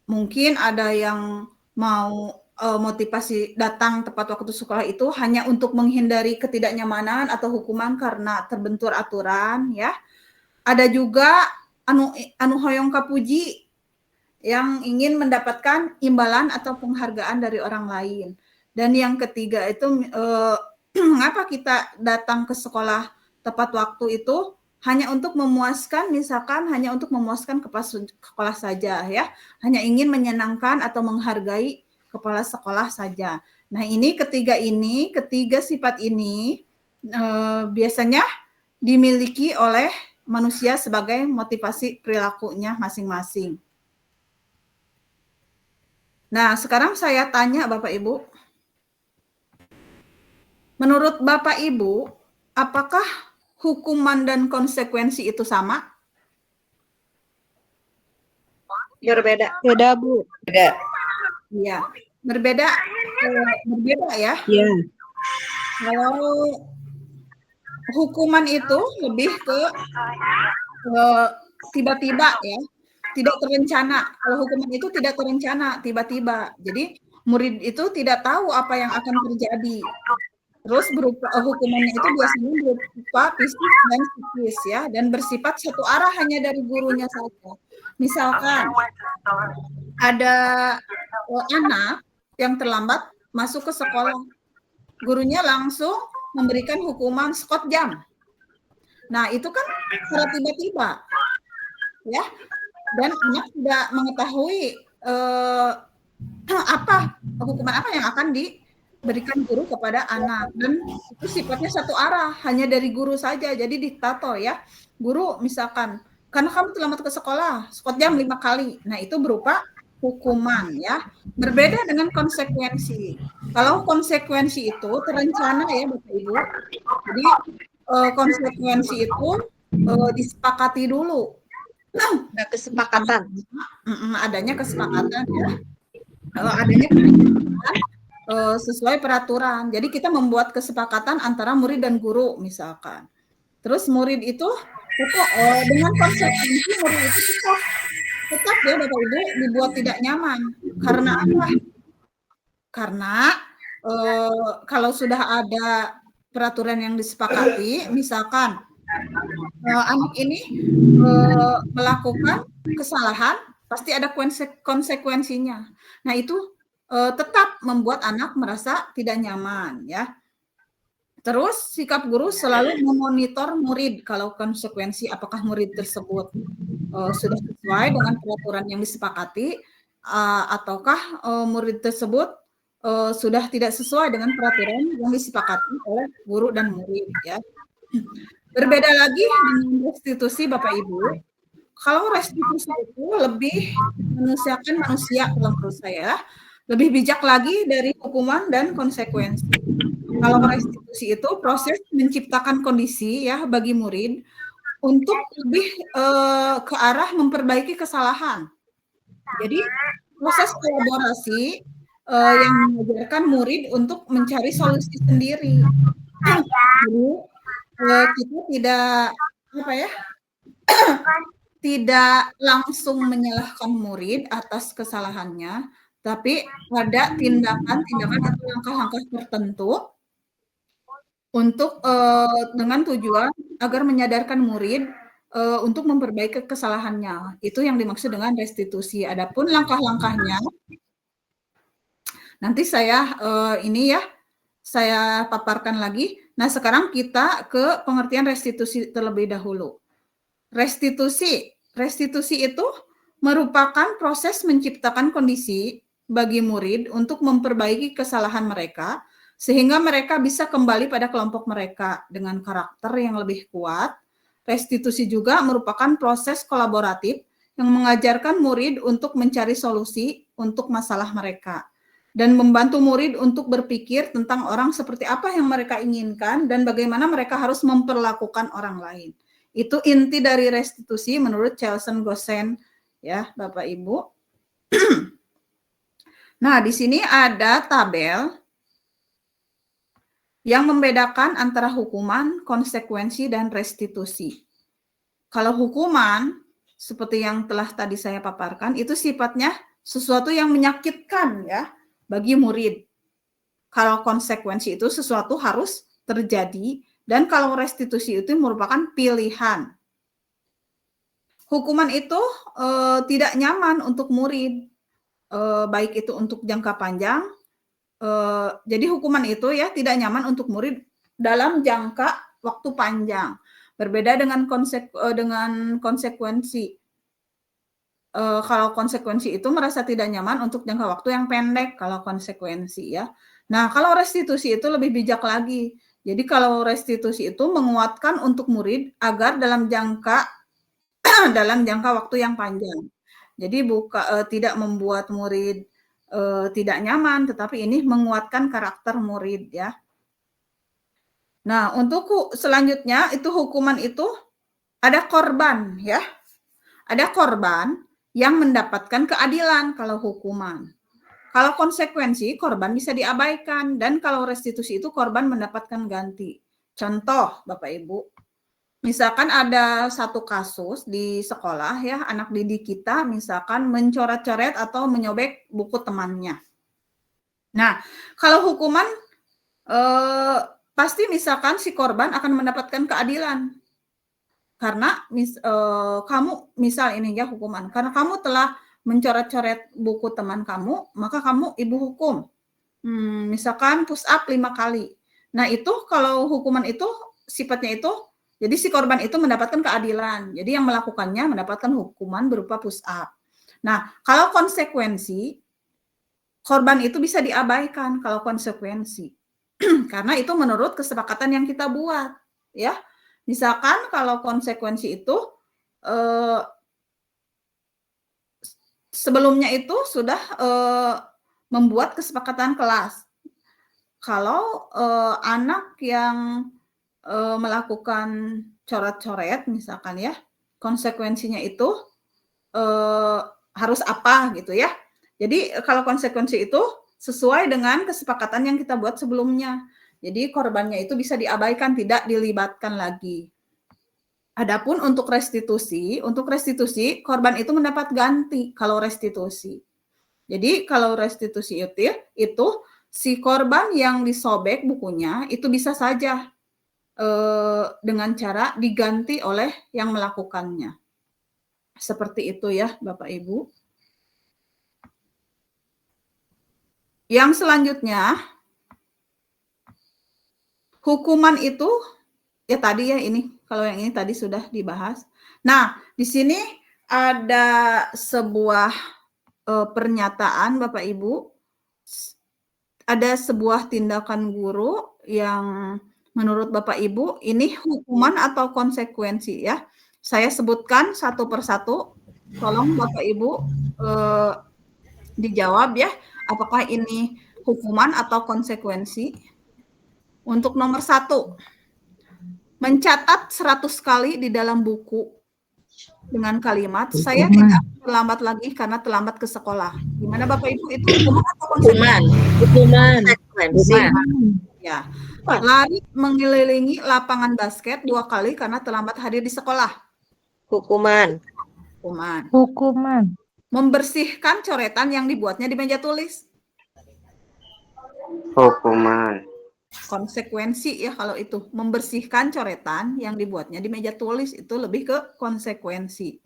Mungkin ada yang mau motivasi datang tepat waktu sekolah itu hanya untuk menghindari ketidaknyamanan atau hukuman karena terbentur aturan ya. Ada juga anu hoyong kapuji yang ingin mendapatkan imbalan atau penghargaan dari orang lain. Dan yang ketiga itu mengapa kita datang ke sekolah tepat waktu itu hanya untuk memuaskan, misalkan hanya untuk memuaskan kepala sekolah saja ya, hanya ingin menyenangkan atau menghargai kepala sekolah saja. Nah ini ketiga sifat ini biasanya dimiliki oleh manusia sebagai motivasi perilakunya masing-masing. Nah sekarang saya tanya Bapak Ibu, menurut Bapak Ibu, apakah hukuman dan konsekuensi itu sama? Berbeda. Beda, Bu. Beda. Iya, berbeda ya. Iya. Kalau hukuman itu lebih ke tiba-tiba ya, tidak terencana. Kalau hukuman itu tidak terencana, tiba-tiba. Jadi murid itu tidak tahu apa yang akan terjadi. Terus hukumannya itu biasanya berupa fisik dan psikis ya, dan bersifat satu arah hanya dari gurunya saja. Misalkan ada anak yang terlambat masuk ke sekolah, gurunya langsung memberikan hukuman skot jam. Nah itu kan secara tiba-tiba ya, dan anak tidak mengetahui hukuman apa yang akan diberikan guru kepada anak, dan itu sifatnya satu arah hanya dari guru saja. Jadi diktator ya, guru misalkan karena kamu terlambat ke sekolah, skot jam 5 kali. Nah itu berupa hukuman ya, berbeda dengan konsekuensi. Kalau konsekuensi itu terencana ya Bapak Ibu, jadi konsekuensi itu disepakati dulu. Ada kesepakatan. Adanya kesepakatan ya. Adanya kesepakatan sesuai peraturan. Jadi kita membuat kesepakatan antara murid dan guru misalkan. Terus murid itu dengan konsekuensi murid itu tetap ya Bapak Ibu dibuat tidak nyaman. Karena apa? Karena kalau sudah ada peraturan yang disepakati, misalkan anak ini melakukan kesalahan, pasti ada konsekuensinya. Nah itu tetap membuat anak merasa tidak nyaman ya. Terus sikap guru selalu memonitor murid kalau konsekuensi apakah murid tersebut sudah sesuai dengan peraturan yang disepakati ataukah murid tersebut sudah tidak sesuai dengan peraturan yang disepakati oleh guru dan murid ya. Berbeda lagi dengan restitusi Bapak Ibu. Kalau restitusi itu lebih manusiakan manusia kalau menurut saya, lebih bijak lagi dari hukuman dan konsekuensi. Kalau restitusi itu proses menciptakan kondisi ya bagi murid untuk lebih ke arah memperbaiki kesalahan. Jadi proses kolaborasi yang mengajarkan murid untuk mencari solusi sendiri. Jadi kita tidak tidak langsung menyalahkan murid atas kesalahannya, tapi ada tindakan-tindakan atau langkah-langkah tertentu untuk dengan tujuan agar menyadarkan murid untuk memperbaiki kesalahannya. Itu yang dimaksud dengan restitusi. Adapun langkah-langkahnya nanti saya saya paparkan lagi. Nah, sekarang kita ke pengertian restitusi terlebih dahulu. Restitusi itu merupakan proses menciptakan kondisi bagi murid untuk memperbaiki kesalahan mereka sehingga mereka bisa kembali pada kelompok mereka dengan karakter yang lebih kuat. Restitusi juga merupakan proses kolaboratif yang mengajarkan murid untuk mencari solusi untuk masalah mereka dan membantu murid untuk berpikir tentang orang seperti apa yang mereka inginkan dan bagaimana mereka harus memperlakukan orang lain. Itu inti dari restitusi menurut Chelson Gossen ya, Bapak Ibu. Nah, di sini ada tabel yang membedakan antara hukuman, konsekuensi, dan restitusi. Kalau hukuman, seperti yang telah tadi saya paparkan, itu sifatnya sesuatu yang menyakitkan ya bagi murid. Kalau konsekuensi itu sesuatu harus terjadi, dan kalau restitusi itu merupakan pilihan. Hukuman itu tidak nyaman untuk murid, baik itu untuk jangka panjang. Jadi hukuman itu ya tidak nyaman untuk murid dalam jangka waktu panjang. Berbeda dengan konsekuensi. Kalau konsekuensi itu merasa tidak nyaman untuk jangka waktu yang pendek kalau konsekuensi ya. Nah, kalau restitusi itu lebih bijak lagi. Jadi kalau restitusi itu menguatkan untuk murid agar dalam jangka waktu yang panjang. Jadi tidak membuat murid tidak nyaman, tetapi ini menguatkan karakter murid ya. Nah, untuk selanjutnya itu hukuman itu ada korban ya. Ada korban yang mendapatkan keadilan kalau hukuman. Kalau konsekuensi, korban bisa diabaikan. Dan kalau restitusi itu korban mendapatkan ganti. Contoh, Bapak Ibu. Misalkan ada satu kasus di sekolah ya, anak didik kita misalkan mencoret-coret atau menyobek buku temannya. Nah, kalau hukuman, pasti misalkan si korban akan mendapatkan keadilan. Karena kamu, misal ini ya hukuman, karena kamu telah mencoret-coret buku teman kamu, maka kamu ibu hukum. Misalkan push up 5 kali. Nah itu kalau hukuman itu sifatnya itu, jadi si korban itu mendapatkan keadilan. Jadi yang melakukannya mendapatkan hukuman berupa push up. Nah kalau konsekuensi, korban itu bisa diabaikan kalau konsekuensi. Karena itu menurut kesepakatan yang kita buat. Ya, misalkan kalau konsekuensi itu, sebelumnya itu sudah membuat kesepakatan kelas. Kalau anak yang melakukan coret-coret misalkan ya, konsekuensinya itu harus apa gitu ya. Jadi kalau konsekuensi itu sesuai dengan kesepakatan yang kita buat sebelumnya. Jadi korbannya itu bisa diabaikan, tidak dilibatkan lagi. Adapun untuk restitusi korban itu mendapat ganti kalau restitusi. Jadi kalau restitusi itu si korban yang disobek bukunya itu bisa saja dengan cara diganti oleh yang melakukannya. Seperti itu ya Bapak Ibu. Yang selanjutnya, hukuman itu, ya tadi ya ini, kalau yang ini tadi sudah dibahas. Nah, di sini ada sebuah pernyataan Bapak Ibu, ada sebuah tindakan guru yang menurut Bapak Ibu ini hukuman atau konsekuensi ya. Saya sebutkan satu persatu, tolong Bapak Ibu dijawab ya, apakah ini hukuman atau konsekuensi. Untuk nomor 1, mencatat 100 kali di dalam buku dengan kalimat, saya tidak terlambat lagi karena terlambat ke sekolah. Gimana Bapak Ibu, itu hukuman atau konsekuensi? Hukuman. Ya. Lari mengelilingi lapangan basket 2 kali karena terlambat hadir di sekolah. Hukuman. Hukuman. Membersihkan coretan yang dibuatnya di meja tulis. Hukuman. Konsekuensi ya kalau itu. Membersihkan coretan yang dibuatnya di meja tulis itu lebih ke konsekuensi.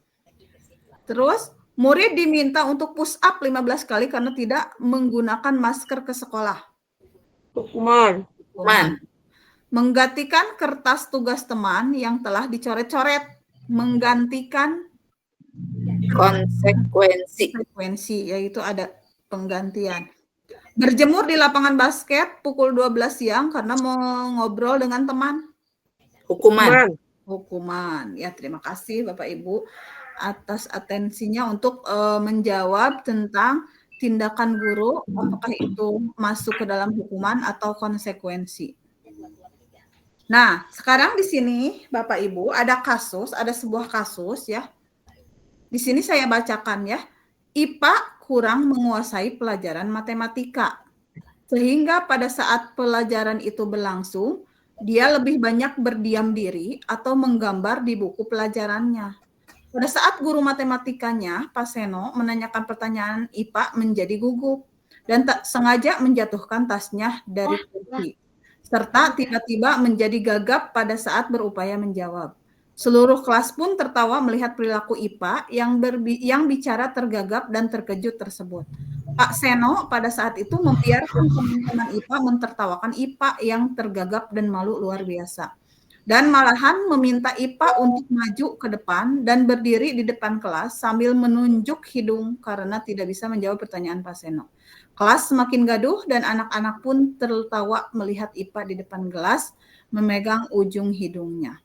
Terus, murid diminta untuk push up 15 kali karena tidak menggunakan masker ke sekolah. Hukuman. Menggantikan kertas tugas teman yang telah dicoret-coret. Menggantikan konsekuensi, yaitu ada penggantian. Berjemur di lapangan basket pukul 12 siang karena mau ngobrol dengan teman. Hukuman. Ya, terima kasih Bapak Ibu atas atensinya untuk menjawab tentang tindakan guru, apakah itu masuk ke dalam hukuman atau konsekuensi. Nah, sekarang di sini Bapak Ibu ada sebuah kasus ya. Di sini saya bacakan ya. IPA kurang menguasai pelajaran matematika. Sehingga pada saat pelajaran itu berlangsung, dia lebih banyak berdiam diri atau menggambar di buku pelajarannya. Pada saat guru matematikanya, Pak Seno, menanyakan pertanyaan, IPA menjadi gugup dan tak sengaja menjatuhkan tasnya dari kursi, serta tiba-tiba menjadi gagap pada saat berupaya menjawab. Seluruh kelas pun tertawa melihat perilaku IPA yang bicara tergagap dan terkejut tersebut. Pak Seno pada saat itu membiarkan teman-teman IPA mentertawakan IPA yang tergagap dan malu luar biasa. Dan malahan meminta IPA untuk maju ke depan dan berdiri di depan kelas sambil menunjuk hidung karena tidak bisa menjawab pertanyaan Pak Seno. Kelas semakin gaduh dan anak-anak pun tertawa melihat IPA di depan kelas memegang ujung hidungnya.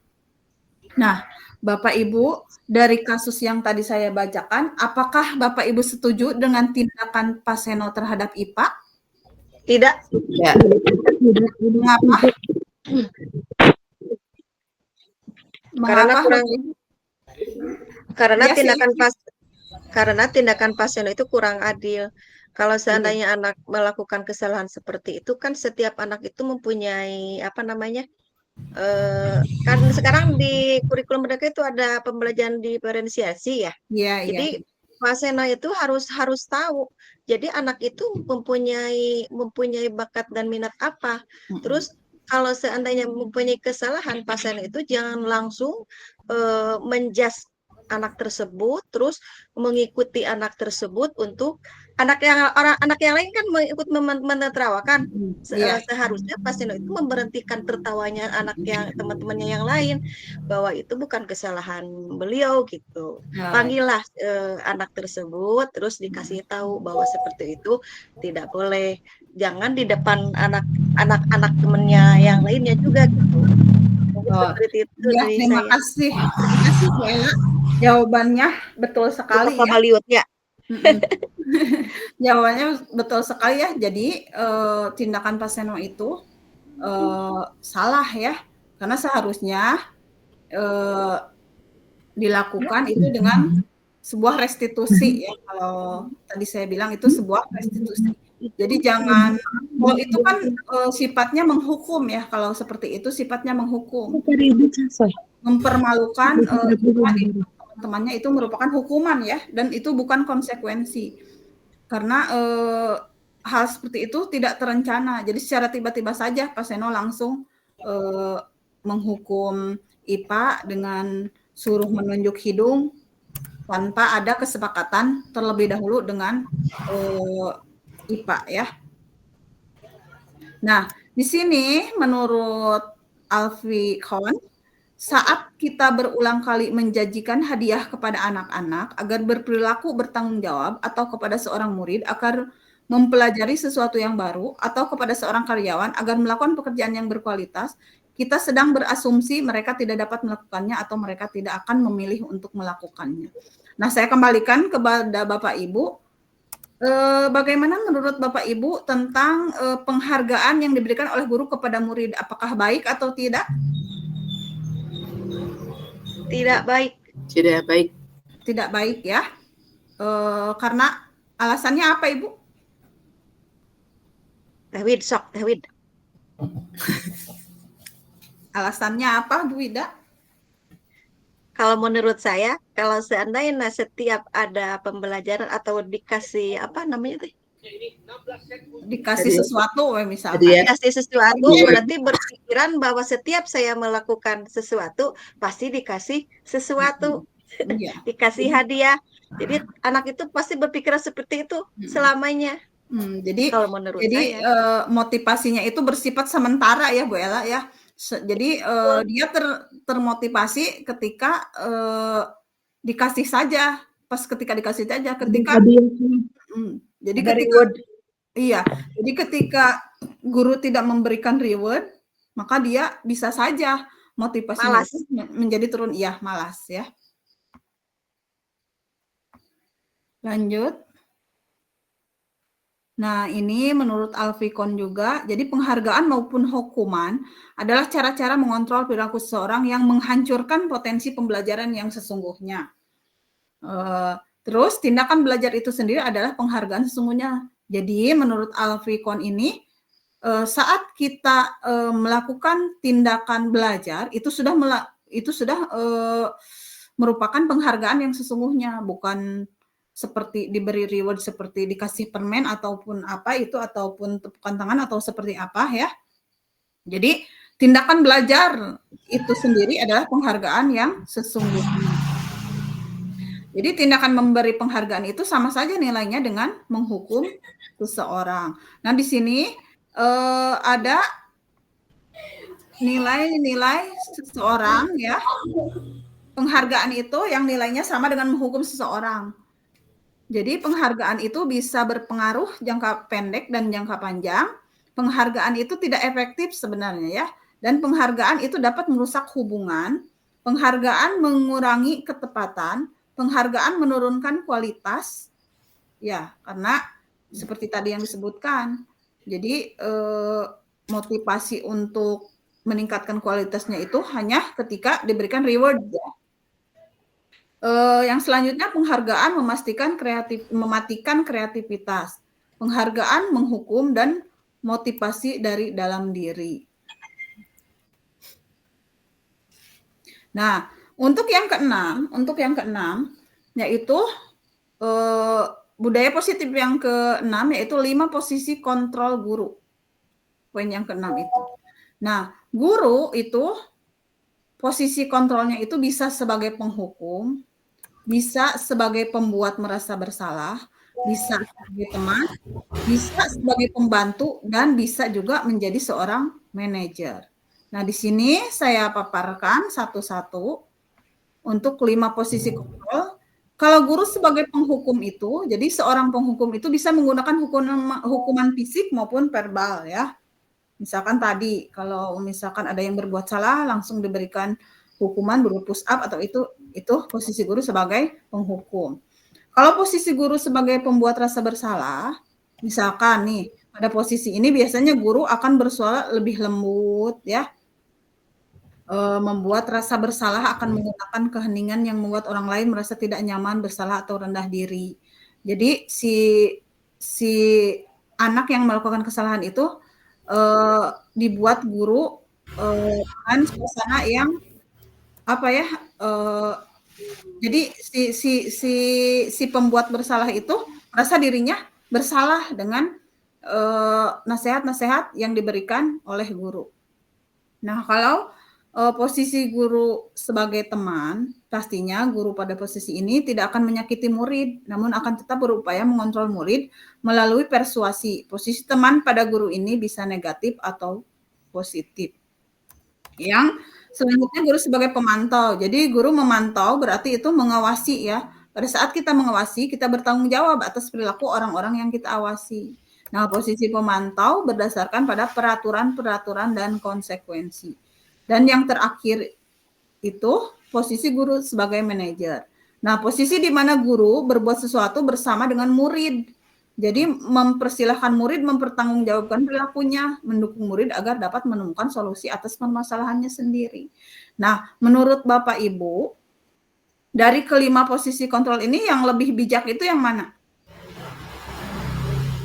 Nah, Bapak Ibu, dari kasus yang tadi saya bacakan, apakah Bapak Ibu setuju dengan tindakan Pak Seno terhadap IPA? Tidak. Mengapa? Karena tindakan Pak Seno itu kurang adil. Kalau seandainya anak melakukan kesalahan seperti itu, kan setiap anak itu mempunyai kan sekarang di kurikulum mereka itu ada pembelajaran diferensiasi ya. Jadi Pak Seno itu harus tahu. Jadi anak itu mempunyai bakat dan minat apa. Terus kalau seandainya mempunyai kesalahan, Pak Seno itu jangan langsung menjudge anak tersebut, terus mengikuti anak tersebut untuk anak yang lain kan ikut menertawakan. Seharusnya Pak Seno itu memberhentikan tertawanya teman-temannya yang lain, bahwa itu bukan kesalahan beliau gitu. Panggillah anak tersebut, terus dikasih tahu bahwa seperti itu tidak boleh. Jangan di depan anak-anak temannya yang lainnya juga gitu. Seperti itu ya, terima kasih Bu Ella. Jawabannya betul sekali ya. Jawabannya betul sekali ya. Jadi tindakan Pak Seno itu salah ya, karena seharusnya dilakukan itu dengan sebuah restitusi ya. Kalau tadi saya bilang itu sebuah restitusi. Jadi jangan, kalau itu kan sifatnya menghukum ya, kalau seperti itu sifatnya menghukum. Mempermalukan teman-temannya itu merupakan hukuman ya, dan itu bukan konsekuensi. Karena hal seperti itu tidak terencana. Jadi secara tiba-tiba saja Pak Seno langsung menghukum IPA dengan suruh menunjuk hidung tanpa ada kesepakatan terlebih dahulu dengan IPA ya. Nah, di sini menurut Alfie Kohn, saat kita berulang kali menjanjikan hadiah kepada anak-anak agar berperilaku bertanggung jawab atau kepada seorang murid agar mempelajari sesuatu yang baru atau kepada seorang karyawan agar melakukan pekerjaan yang berkualitas, kita sedang berasumsi mereka tidak dapat melakukannya atau mereka tidak akan memilih untuk melakukannya. Nah, saya kembalikan kepada Bapak Ibu. Bagaimana menurut Bapak Ibu tentang penghargaan yang diberikan oleh guru kepada murid? Apakah baik atau tidak? Tidak baik. Tidak baik. Tidak baik ya. Karena alasannya apa Ibu? Tewid, sok Tewid. Alasannya apa Bu Ida? Kalau menurut saya, kalau seandainya setiap ada pembelajaran atau dikasih apa namanya itu? Dikasih sesuatu misalnya. Dikasih sesuatu berarti berpikiran bahwa setiap saya melakukan sesuatu pasti dikasih sesuatu. Dikasih hadiah. Jadi anak itu pasti berpikiran seperti itu selamanya. Jadi kalau menurut saya motivasinya itu bersifat sementara ya Bu Ella ya. Jadi dia termotivasi ketika dikasih saja, ketika dikasih saja, ketika jadi ketika iya, jadi ketika guru tidak memberikan reward, maka dia bisa saja motivasinya menjadi turun, iya malas ya. Lanjut. Nah, ini menurut Alfie Kohn juga, jadi penghargaan maupun hukuman adalah cara-cara mengontrol perilaku seseorang yang menghancurkan potensi pembelajaran yang sesungguhnya. Terus, tindakan belajar itu sendiri adalah penghargaan sesungguhnya. Jadi, menurut Alfie Kohn ini, saat kita melakukan tindakan belajar, itu sudah merupakan penghargaan yang sesungguhnya, bukan seperti diberi reward seperti dikasih permen ataupun apa itu ataupun tepukan tangan atau seperti apa ya. Jadi tindakan belajar itu sendiri adalah penghargaan yang sesungguhnya. Jadi tindakan memberi penghargaan itu sama saja nilainya dengan menghukum seseorang. Nah, di sini ada nilai-nilai seseorang ya. Penghargaan itu yang nilainya sama dengan menghukum seseorang. Jadi penghargaan itu bisa berpengaruh jangka pendek dan jangka panjang. Penghargaan itu tidak efektif sebenarnya ya. Dan penghargaan itu dapat merusak hubungan. Penghargaan mengurangi ketepatan. Penghargaan menurunkan kualitas. Ya, karena seperti tadi yang disebutkan. Jadi motivasi untuk meningkatkan kualitasnya itu hanya ketika diberikan reward ya. Yang selanjutnya penghargaan mematikan kreativitas. Penghargaan menghukum dan motivasi dari dalam diri. Nah, untuk yang keenam yaitu budaya positif yang keenam yaitu 5 posisi kontrol guru. Poin yang keenam itu. Nah, guru itu posisi kontrolnya itu bisa sebagai penghukum, bisa sebagai pembuat merasa bersalah, bisa sebagai teman, bisa sebagai pembantu, dan bisa juga menjadi seorang manajer. Nah, di sini saya paparkan satu-satu untuk 5 posisi kontrol. Kalau guru sebagai penghukum itu, jadi seorang penghukum itu bisa menggunakan hukuman fisik maupun verbal ya. Misalkan tadi, kalau misalkan ada yang berbuat salah, langsung diberikan hukuman berupa push up atau itu posisi guru sebagai penghukum. Kalau posisi guru sebagai pembuat rasa bersalah, misalkan nih, pada posisi ini biasanya guru akan bersuara lebih lembut ya. Membuat rasa bersalah akan menggunakan keheningan yang membuat orang lain merasa tidak nyaman, bersalah atau rendah diri. Jadi si anak yang melakukan kesalahan itu dibuat guru dengan suasana yang apa ya? Jadi si pembuat bersalah itu merasa dirinya bersalah dengan nasihat-nasihat yang diberikan oleh guru. Nah, kalau posisi guru sebagai teman, pastinya guru pada posisi ini tidak akan menyakiti murid, namun akan tetap berupaya mengontrol murid melalui persuasi. Posisi teman pada guru ini bisa negatif atau positif. Yang selanjutnya guru sebagai pemantau. Jadi guru memantau berarti itu mengawasi ya. Pada saat kita mengawasi, kita bertanggung jawab atas perilaku orang-orang yang kita awasi. Nah, posisi pemantau berdasarkan pada peraturan-peraturan dan konsekuensi. Dan yang terakhir itu posisi guru sebagai manajer. Nah, posisi di mana guru berbuat sesuatu bersama dengan murid. Jadi mempersilahkan murid mempertanggungjawabkan perilakunya, mendukung murid agar dapat menemukan solusi atas permasalahannya sendiri. Nah, menurut Bapak Ibu, dari kelima posisi kontrol ini yang lebih bijak itu yang mana?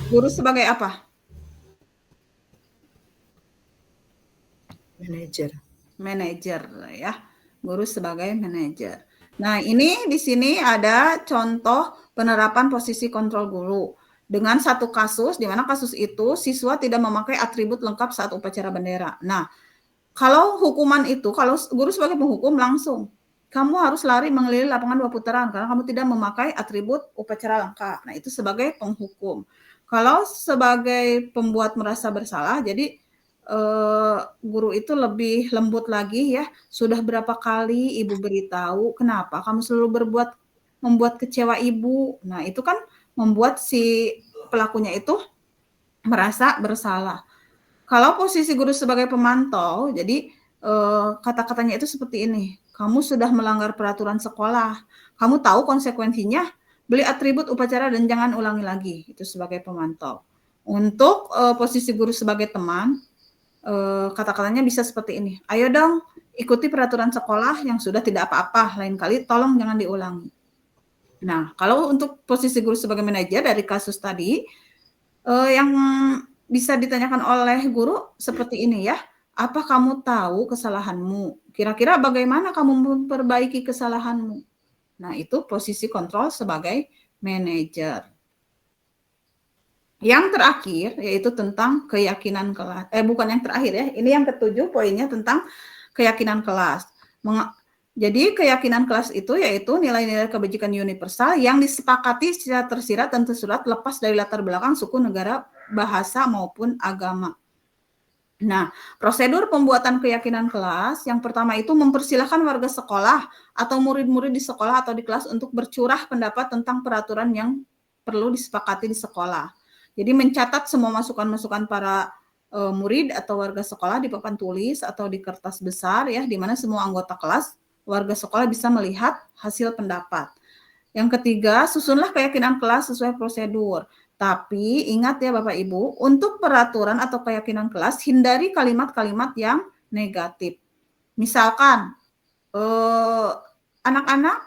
Guru sebagai apa? Manajer ya. Guru sebagai manajer. Nah, ini di sini ada contoh penerapan posisi kontrol guru. Dengan satu kasus, di mana kasus itu siswa tidak memakai atribut lengkap saat upacara bendera. Nah, kalau hukuman itu, kalau guru sebagai penghukum langsung, kamu harus lari mengelilingi lapangan 2 putaran karena kamu tidak memakai atribut upacara lengkap. Nah, itu sebagai penghukum. Kalau sebagai pembuat merasa bersalah, jadi guru itu lebih lembut lagi ya. Sudah berapa kali ibu beritahu, kenapa kamu selalu membuat kecewa ibu. Nah, itu kan membuat si pelakunya itu merasa bersalah. Kalau posisi guru sebagai pemantau, jadi kata-katanya itu seperti ini. Kamu sudah melanggar peraturan sekolah. Kamu tahu konsekuensinya, beli atribut upacara dan jangan ulangi lagi. Itu sebagai pemantau. Untuk posisi guru sebagai teman, kata-katanya bisa seperti ini. Ayo dong, ikuti peraturan sekolah yang sudah tidak apa-apa. Lain kali tolong jangan diulangi. Nah, kalau untuk posisi guru sebagai manajer dari kasus tadi, yang bisa ditanyakan oleh guru seperti ini ya. Apa kamu tahu kesalahanmu? Kira-kira bagaimana kamu memperbaiki kesalahanmu? Nah, itu posisi kontrol sebagai manajer. Yang terakhir yaitu tentang keyakinan kelas. Bukan yang terakhir ya. Ini yang ketujuh poinnya tentang keyakinan kelas. Jadi keyakinan kelas itu yaitu nilai-nilai kebajikan universal yang disepakati secara tersirat dan tersurat lepas dari latar belakang suku, negara, bahasa maupun agama. Nah, prosedur pembuatan keyakinan kelas yang pertama itu mempersilahkan warga sekolah atau murid-murid di sekolah atau di kelas untuk bercurah pendapat tentang peraturan yang perlu disepakati di sekolah. Jadi mencatat semua masukan-masukan para murid atau warga sekolah di papan tulis atau di kertas besar ya, di mana semua anggota kelas, warga sekolah bisa melihat hasil pendapat. Yang ketiga, susunlah keyakinan kelas sesuai prosedur. Tapi ingat ya Bapak Ibu, untuk peraturan atau keyakinan kelas, hindari kalimat-kalimat yang negatif. Misalkan, anak-anak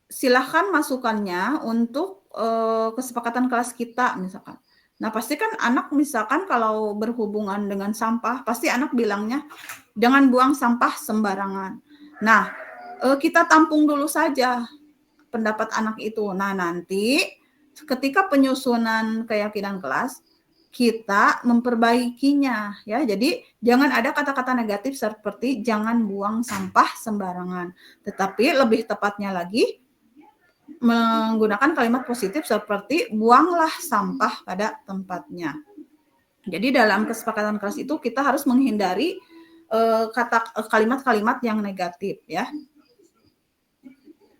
silahkan masukannya untuk kesepakatan kelas kita misalkan. Nah, pasti kan anak misalkan kalau berhubungan dengan sampah, pasti anak bilangnya jangan buang sampah sembarangan. Nah, kita tampung dulu saja pendapat anak itu. Nah, nanti ketika penyusunan keyakinan kelas, kita memperbaikinya ya. Jadi jangan ada kata-kata negatif seperti jangan buang sampah sembarangan. Tetapi lebih tepatnya lagi menggunakan kalimat positif seperti buanglah sampah pada tempatnya. Jadi dalam kesepakatan kelas itu kita harus menghindari kalimat-kalimat yang negatif ya.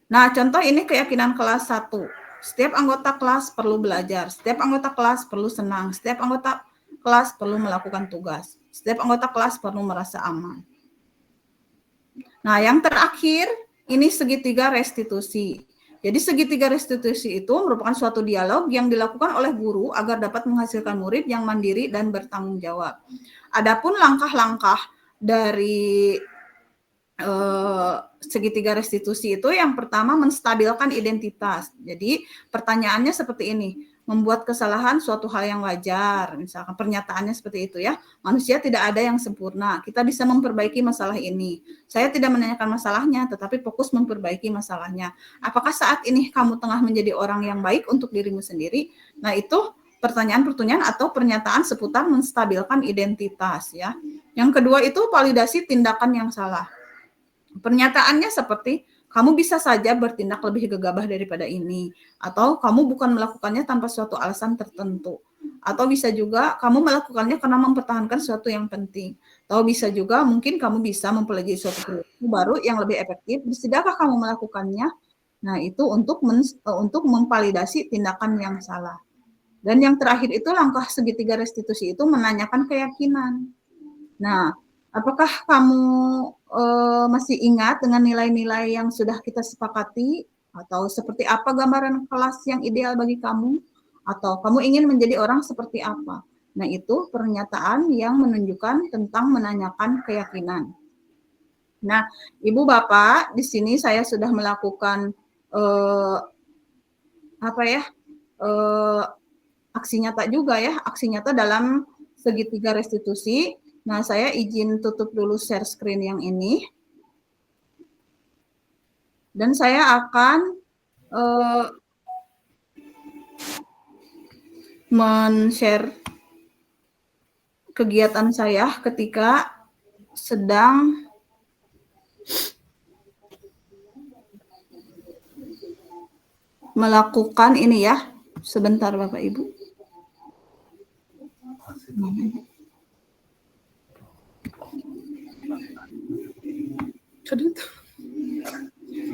Nah, contoh ini keyakinan kelas 1. Setiap anggota kelas perlu belajar, setiap anggota kelas perlu senang, setiap anggota kelas perlu melakukan tugas, setiap anggota kelas perlu merasa aman. Nah, yang terakhir ini segitiga restitusi. Jadi segitiga restitusi itu merupakan suatu dialog yang dilakukan oleh guru agar dapat menghasilkan murid yang mandiri dan bertanggung jawab. Adapun langkah-langkah dari segitiga restitusi itu yang pertama menstabilkan identitas. Jadi pertanyaannya seperti ini, membuat kesalahan suatu hal yang wajar, misalkan pernyataannya seperti itu ya. Manusia tidak ada yang sempurna. Kita bisa memperbaiki masalah ini. Saya tidak menanyakan masalahnya, tetapi fokus memperbaiki masalahnya. Apakah saat ini kamu tengah menjadi orang yang baik untuk dirimu sendiri? Nah, itu pertanyaan-pertanyaan atau pernyataan seputar menstabilkan identitas ya. Yang kedua itu validasi tindakan yang salah. Pernyataannya seperti kamu bisa saja bertindak lebih gegabah daripada ini, atau kamu bukan melakukannya tanpa suatu alasan tertentu, atau bisa juga kamu melakukannya karena mempertahankan sesuatu yang penting, atau bisa juga mungkin kamu bisa mempelajari suatu perilaku baru yang lebih efektif. Bersediakah kamu melakukannya? Nah, itu untuk memvalidasi tindakan yang salah. Dan yang terakhir itu langkah segitiga restitusi itu menanyakan keyakinan. Nah, apakah kamu masih ingat dengan nilai-nilai yang sudah kita sepakati? Atau seperti apa gambaran kelas yang ideal bagi kamu? Atau kamu ingin menjadi orang seperti apa? Nah, itu pernyataan yang menunjukkan tentang menanyakan keyakinan. Nah, Ibu Bapak, di sini saya sudah melakukan aksi nyata juga ya, aksi nyata dalam segitiga restitusi. Nah, saya izin tutup dulu share screen yang ini. Dan saya akan men-share kegiatan saya ketika sedang melakukan ini ya. Sebentar Bapak Ibu.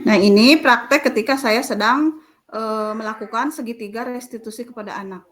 Nah, ini praktek ketika saya sedang melakukan segitiga restitusi kepada anak.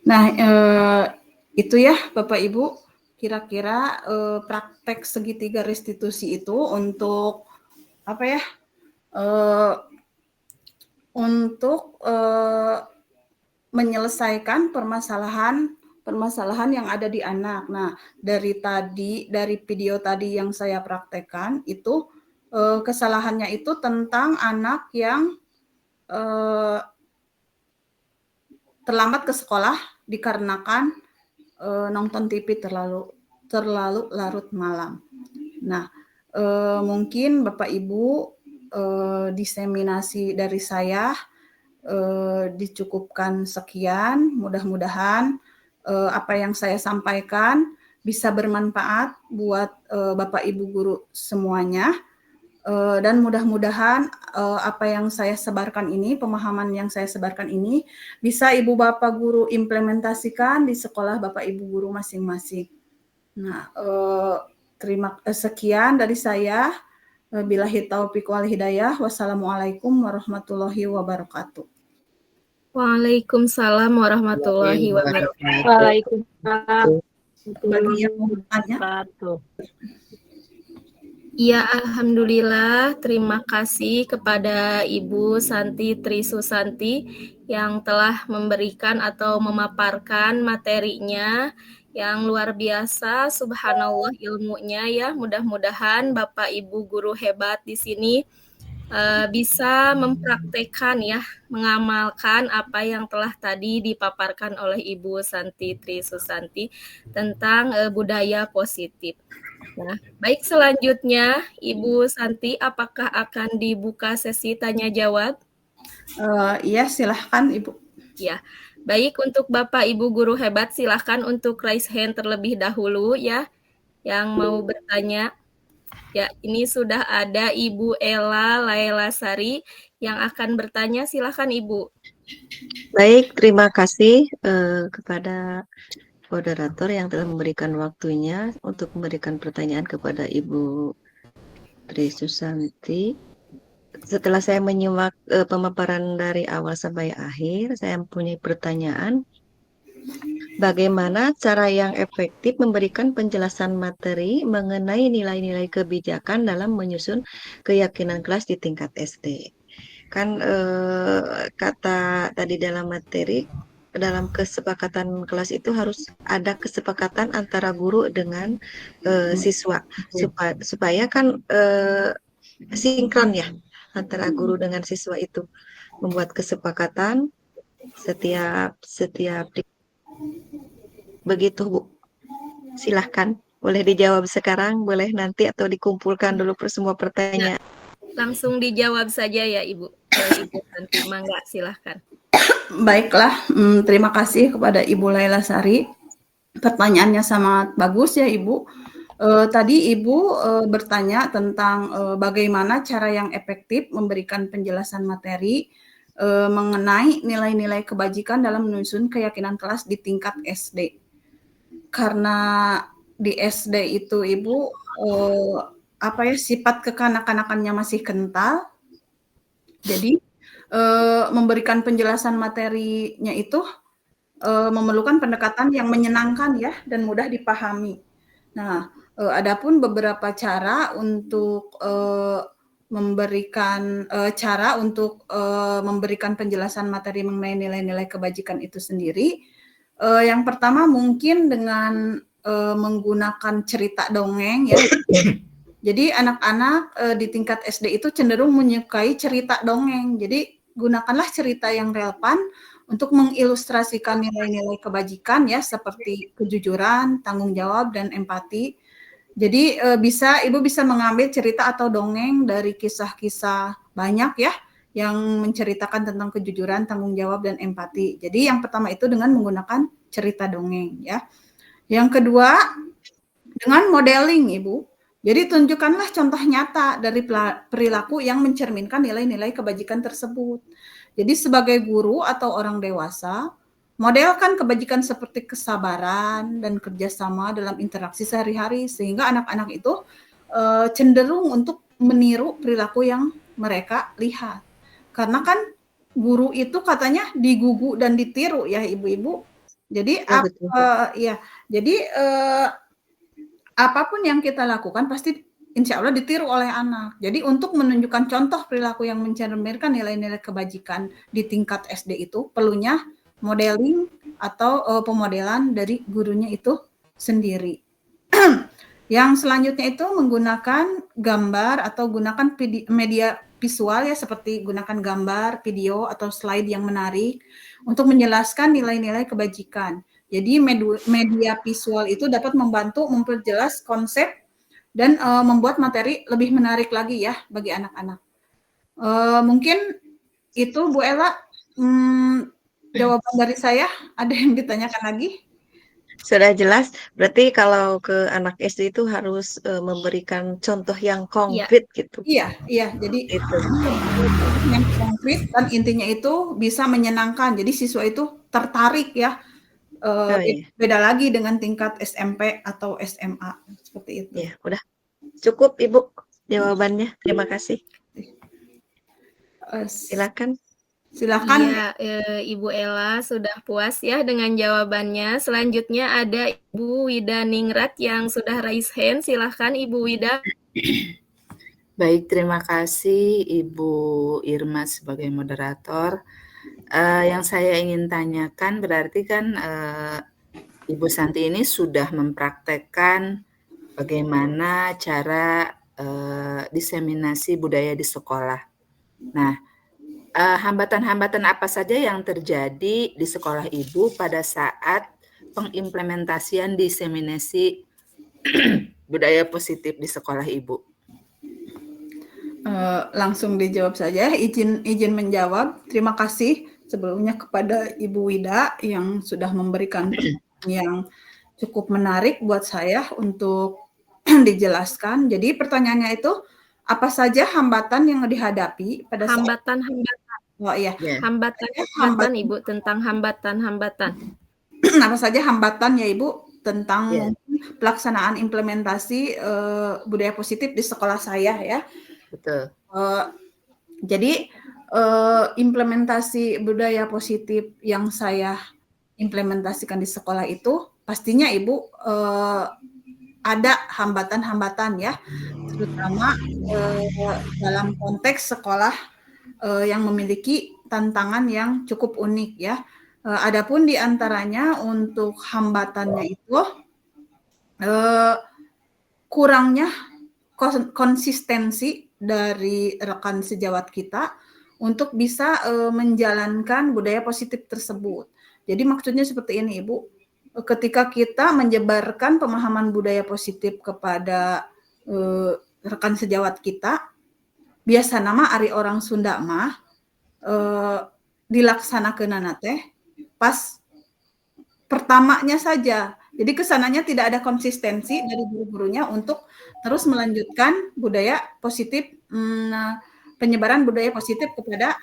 Nah, itu ya Bapak Ibu, kira-kira praktek segitiga restitusi itu untuk apa ya? Untuk menyelesaikan permasalahan yang ada di anak. Nah, dari video tadi yang saya praktekkan itu kesalahannya itu tentang anak yang terlambat ke sekolah dikarenakan nonton TV terlalu larut malam. Nah, Mungkin Bapak Ibu diseminasi dari saya dicukupkan sekian. Mudah-mudahan apa yang saya sampaikan bisa bermanfaat buat Bapak Ibu guru semuanya. Dan mudah-mudahan apa yang saya sebarkan ini, pemahaman yang saya sebarkan ini bisa Ibu Bapak guru implementasikan di sekolah Bapak Ibu guru masing-masing. Nah, sekian dari saya. Billahi taufiq wal hidayah. Wassalamualaikum warahmatullahi wabarakatuh. Waalaikumsalam warahmatullahi wabarakatuh. Waalaikumsalam. Bagi yang mau bertanya. Ya, alhamdulillah. Terima kasih kepada Ibu Santi Trisusanti yang telah memberikan atau memaparkan materinya yang luar biasa. Subhanallah ilmunya ya. Mudah-mudahan Bapak Ibu guru hebat di sini bisa mempraktekkan ya, mengamalkan apa yang telah tadi dipaparkan oleh Ibu Santi Trisusanti tentang budaya positif. Nah, baik, selanjutnya Ibu Santi, apakah akan dibuka sesi tanya jawab? Iya, silahkan Ibu. Ya, baik, untuk Bapak Ibu guru hebat silahkan untuk raise hand terlebih dahulu ya, yang mau bertanya. Ya, ini sudah ada Ibu Ella Lailasari yang akan bertanya. Silahkan Ibu. Baik, terima kasih kepada moderator yang telah memberikan waktunya untuk memberikan pertanyaan kepada Ibu Trisusanti. Setelah saya menyimak pemaparan dari awal sampai akhir, saya mempunyai pertanyaan. Bagaimana cara yang efektif memberikan penjelasan materi mengenai nilai-nilai kebijakan dalam menyusun keyakinan kelas di tingkat SD? Kan kata tadi dalam materi, dalam kesepakatan kelas itu harus ada kesepakatan antara guru dengan siswa supaya kan sinkron ya antara guru dengan siswa itu, membuat kesepakatan setiap begitu Bu. Silahkan, boleh dijawab sekarang, boleh nanti atau dikumpulkan dulu semua pertanyaan. Langsung dijawab saja ya Ibu. Ibu Santi, mangga silahkan. Baiklah, terima kasih kepada Ibu Lailasari. Pertanyaannya sangat bagus ya Ibu. Tadi Ibu bertanya tentang bagaimana cara yang efektif memberikan penjelasan materi mengenai nilai-nilai kebajikan dalam menyusun keyakinan kelas di tingkat SD. Karena di SD itu Ibu sifat kekanak-kanakannya masih kental. Jadi memberikan penjelasan materinya itu memerlukan pendekatan yang menyenangkan ya dan mudah dipahami. Nah, adapun beberapa cara untuk memberikan penjelasan materi mengenai nilai-nilai kebajikan itu sendiri. Yang pertama mungkin dengan menggunakan cerita dongeng ya. Jadi anak-anak di tingkat SD itu cenderung menyukai cerita dongeng. Jadi gunakanlah cerita yang relevan untuk mengilustrasikan nilai-nilai kebajikan ya, seperti kejujuran, tanggung jawab, dan empati. Jadi Ibu bisa mengambil cerita atau dongeng dari kisah-kisah banyak ya, yang menceritakan tentang kejujuran, tanggung jawab, dan empati. Jadi yang pertama itu dengan menggunakan cerita dongeng ya. Yang kedua, dengan modeling Ibu. Jadi tunjukkanlah contoh nyata dari perilaku yang mencerminkan nilai-nilai kebajikan tersebut. Jadi sebagai guru atau orang dewasa, modelkan kebajikan seperti kesabaran dan kerjasama dalam interaksi sehari-hari, sehingga anak-anak itu cenderung untuk meniru perilaku yang mereka lihat. Karena kan guru itu katanya digugu dan ditiru ya ibu-ibu. Jadi apapun yang kita lakukan pasti insya Allah ditiru oleh anak. Jadi untuk menunjukkan contoh perilaku yang mencerminkan nilai-nilai kebajikan di tingkat SD itu perlunya modeling atau pemodelan dari gurunya itu sendiri. Yang selanjutnya itu menggunakan gambar atau gunakan media visual ya, seperti gunakan gambar, video, atau slide yang menarik untuk menjelaskan nilai-nilai kebajikan. Jadi media visual itu dapat membantu memperjelas konsep dan membuat materi lebih menarik lagi ya bagi anak-anak. Mungkin itu Bu Ella, jawaban dari saya. Ada yang ditanyakan lagi? Sudah jelas, berarti kalau ke anak SD itu harus memberikan contoh yang konkret gitu. Iya, jadi Itu. yang konkret dan intinya itu bisa menyenangkan. Jadi siswa itu tertarik ya. Beda lagi dengan tingkat SMP atau SMA seperti itu. Ya, udah cukup Ibu jawabannya. Terima kasih. Silakan. Silakan. Iya, Ibu Ella sudah puas ya dengan jawabannya. Selanjutnya ada Ibu Wida Ningrat yang sudah raise hand. Silakan Ibu Wida. Baik, terima kasih Ibu Irma sebagai moderator. Yang saya ingin tanyakan berarti kan Ibu Santi ini sudah mempraktekkan bagaimana cara diseminasi budaya di sekolah. Nah, hambatan-hambatan apa saja yang terjadi di sekolah Ibu pada saat pengimplementasian diseminasi budaya positif di sekolah Ibu? Langsung dijawab saja. Izin menjawab. Terima kasih sebelumnya kepada Ibu Wida yang sudah memberikan pertanyaan yang cukup menarik buat saya untuk dijelaskan. Jadi pertanyaannya itu apa saja hambatan yang dihadapi pada saat Oh iya. Hambatan Ibu, tentang hambatan. Apa saja hambatan ya Ibu tentang pelaksanaan implementasi budaya positif di sekolah saya ya. Betul. Jadi implementasi budaya positif yang saya implementasikan di sekolah itu pastinya Ibu ada hambatan-hambatan ya, terutama dalam konteks sekolah yang memiliki tantangan yang cukup unik ya. Adapun di antaranya untuk hambatannya itu kurangnya konsistensi dari rekan sejawat kita untuk bisa menjalankan budaya positif tersebut. Jadi maksudnya seperti ini Ibu, ketika kita menyebarkan pemahaman budaya positif kepada rekan sejawat kita, biasa nama ari orang Sunda mah dilaksanakeunana teh pas pertamanya saja. Jadi kesananya tidak ada konsistensi dari guru-gurunya untuk terus melanjutkan budaya positif, penyebaran budaya positif kepada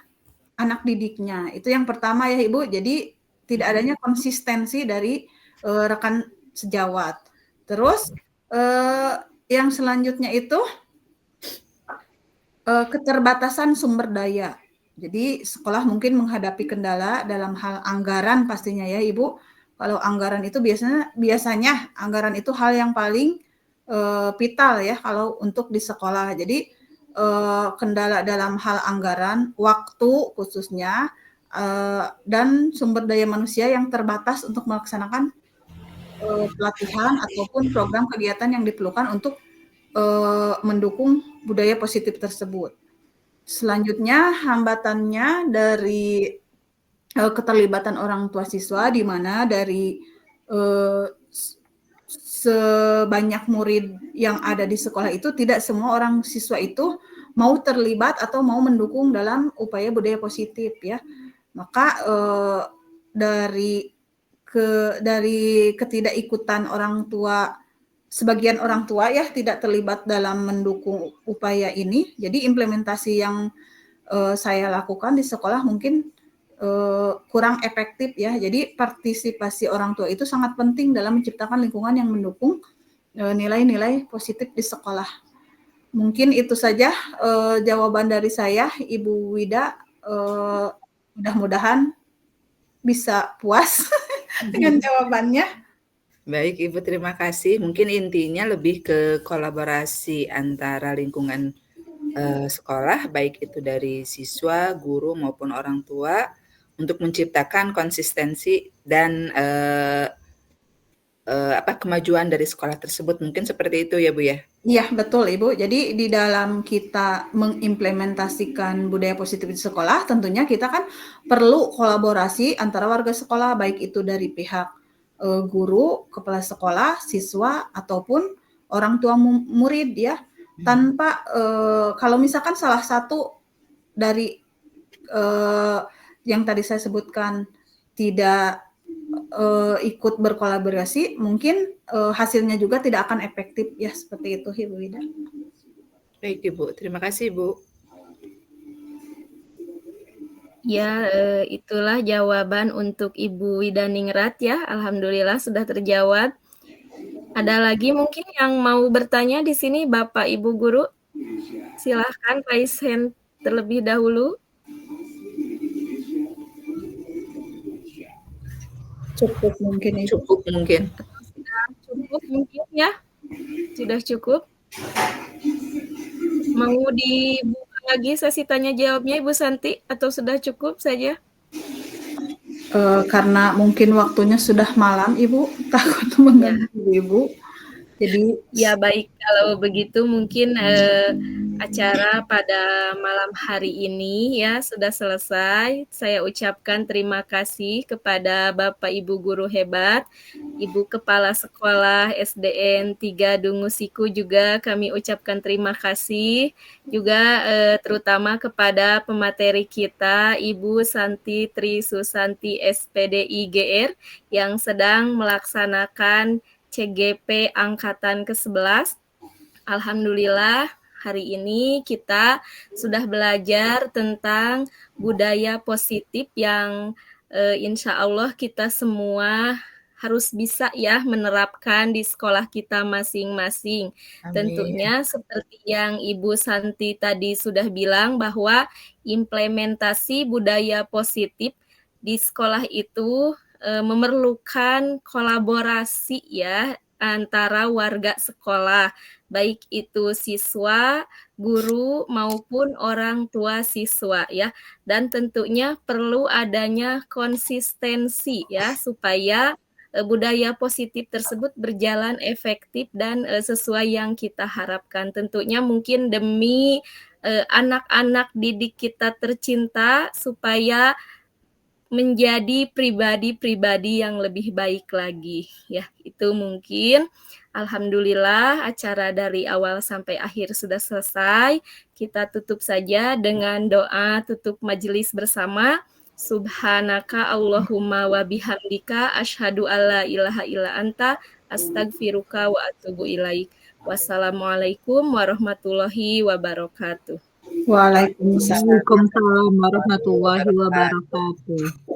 anak didiknya. Itu yang pertama ya Ibu. Jadi tidak adanya konsistensi dari rekan sejawat. Terus yang selanjutnya itu keterbatasan sumber daya. Jadi sekolah mungkin menghadapi kendala dalam hal anggaran pastinya ya Ibu. Kalau anggaran itu biasanya anggaran itu hal yang paling vital ya kalau untuk di sekolah. Jadi kendala dalam hal anggaran, waktu khususnya, dan sumber daya manusia yang terbatas untuk melaksanakan pelatihan ataupun program kegiatan yang diperlukan untuk mendukung budaya positif tersebut. Selanjutnya hambatannya dari keterlibatan orang tua siswa, di mana dari sebanyak murid yang ada di sekolah itu tidak semua orang siswa itu mau terlibat atau mau mendukung dalam upaya budaya positif ya. Maka dari ketidakikutan orang tua, sebagian orang tua ya tidak terlibat dalam mendukung upaya ini. Jadi implementasi yang saya lakukan di sekolah mungkin kurang efektif ya. Jadi partisipasi orang tua itu sangat penting dalam menciptakan lingkungan yang mendukung nilai-nilai positif di sekolah. Mungkin itu saja jawaban dari saya, Ibu Wida. Mudah-mudahan bisa puas dengan jawabannya. Baik, Ibu, terima kasih. Mungkin intinya lebih ke kolaborasi antara lingkungan sekolah, baik itu dari siswa, guru, maupun orang tua, untuk menciptakan konsistensi dan kemajuan dari sekolah tersebut. Mungkin seperti itu ya, Bu ya? Iya, betul Ibu. Jadi di dalam kita mengimplementasikan budaya positif di sekolah, tentunya kita kan perlu kolaborasi antara warga sekolah, baik itu dari pihak guru, kepala sekolah, siswa, ataupun orang tua murid ya, tanpa kalau misalkan salah satu dari yang tadi saya sebutkan tidak ikut berkolaborasi, mungkin hasilnya juga tidak akan efektif ya, seperti itu Ibu Ida. Baik Ibu, terima kasih Ibu. Ya, itulah jawaban untuk Ibu Widaningrat ya. Alhamdulillah sudah terjawab. Ada lagi mungkin yang mau bertanya di sini Bapak Ibu guru? Silahkan raise hand terlebih dahulu. Cukup mungkin itu. Cukup mungkin. Sudah cukup mungkin ya? Sudah cukup? Mau dibuka lagi sesi tanya jawabnya Ibu Santi atau sudah cukup saja? Karena mungkin waktunya sudah malam Ibu, takut mengganggu Ibu. Jadi ya baik, kalau begitu mungkin acara pada malam hari ini ya sudah selesai. Saya ucapkan terima kasih kepada Bapak Ibu guru hebat, Ibu Kepala Sekolah SDN 3 Dungusiku juga kami ucapkan terima kasih. Juga terutama kepada pemateri kita Ibu Santi Tri Susanti SPDI GR yang sedang melaksanakan CGP Angkatan ke-11. Alhamdulillah hari ini kita sudah belajar tentang budaya positif yang insya Allah kita semua harus bisa ya menerapkan di sekolah kita masing-masing. Amin. Tentunya seperti yang Ibu Santi tadi sudah bilang bahwa implementasi budaya positif di sekolah itu memerlukan kolaborasi ya antara warga sekolah, baik itu siswa, guru maupun orang tua siswa ya. Dan tentunya perlu adanya konsistensi ya supaya budaya positif tersebut berjalan efektif dan sesuai yang kita harapkan. Tentunya mungkin demi anak-anak didik kita tercinta supaya menjadi pribadi-pribadi yang lebih baik lagi ya. Itu mungkin alhamdulillah acara dari awal sampai akhir sudah selesai. Kita tutup saja dengan doa tutup majelis bersama. Subhanaka Allahumma wa bihamdika asyhadu alla ilaha illa anta astagfiruka wa atubu ilaik. Wassalamualaikum warahmatullahi wabarakatuh. Waalaikumsalam warahmatullahi wabarakatuh.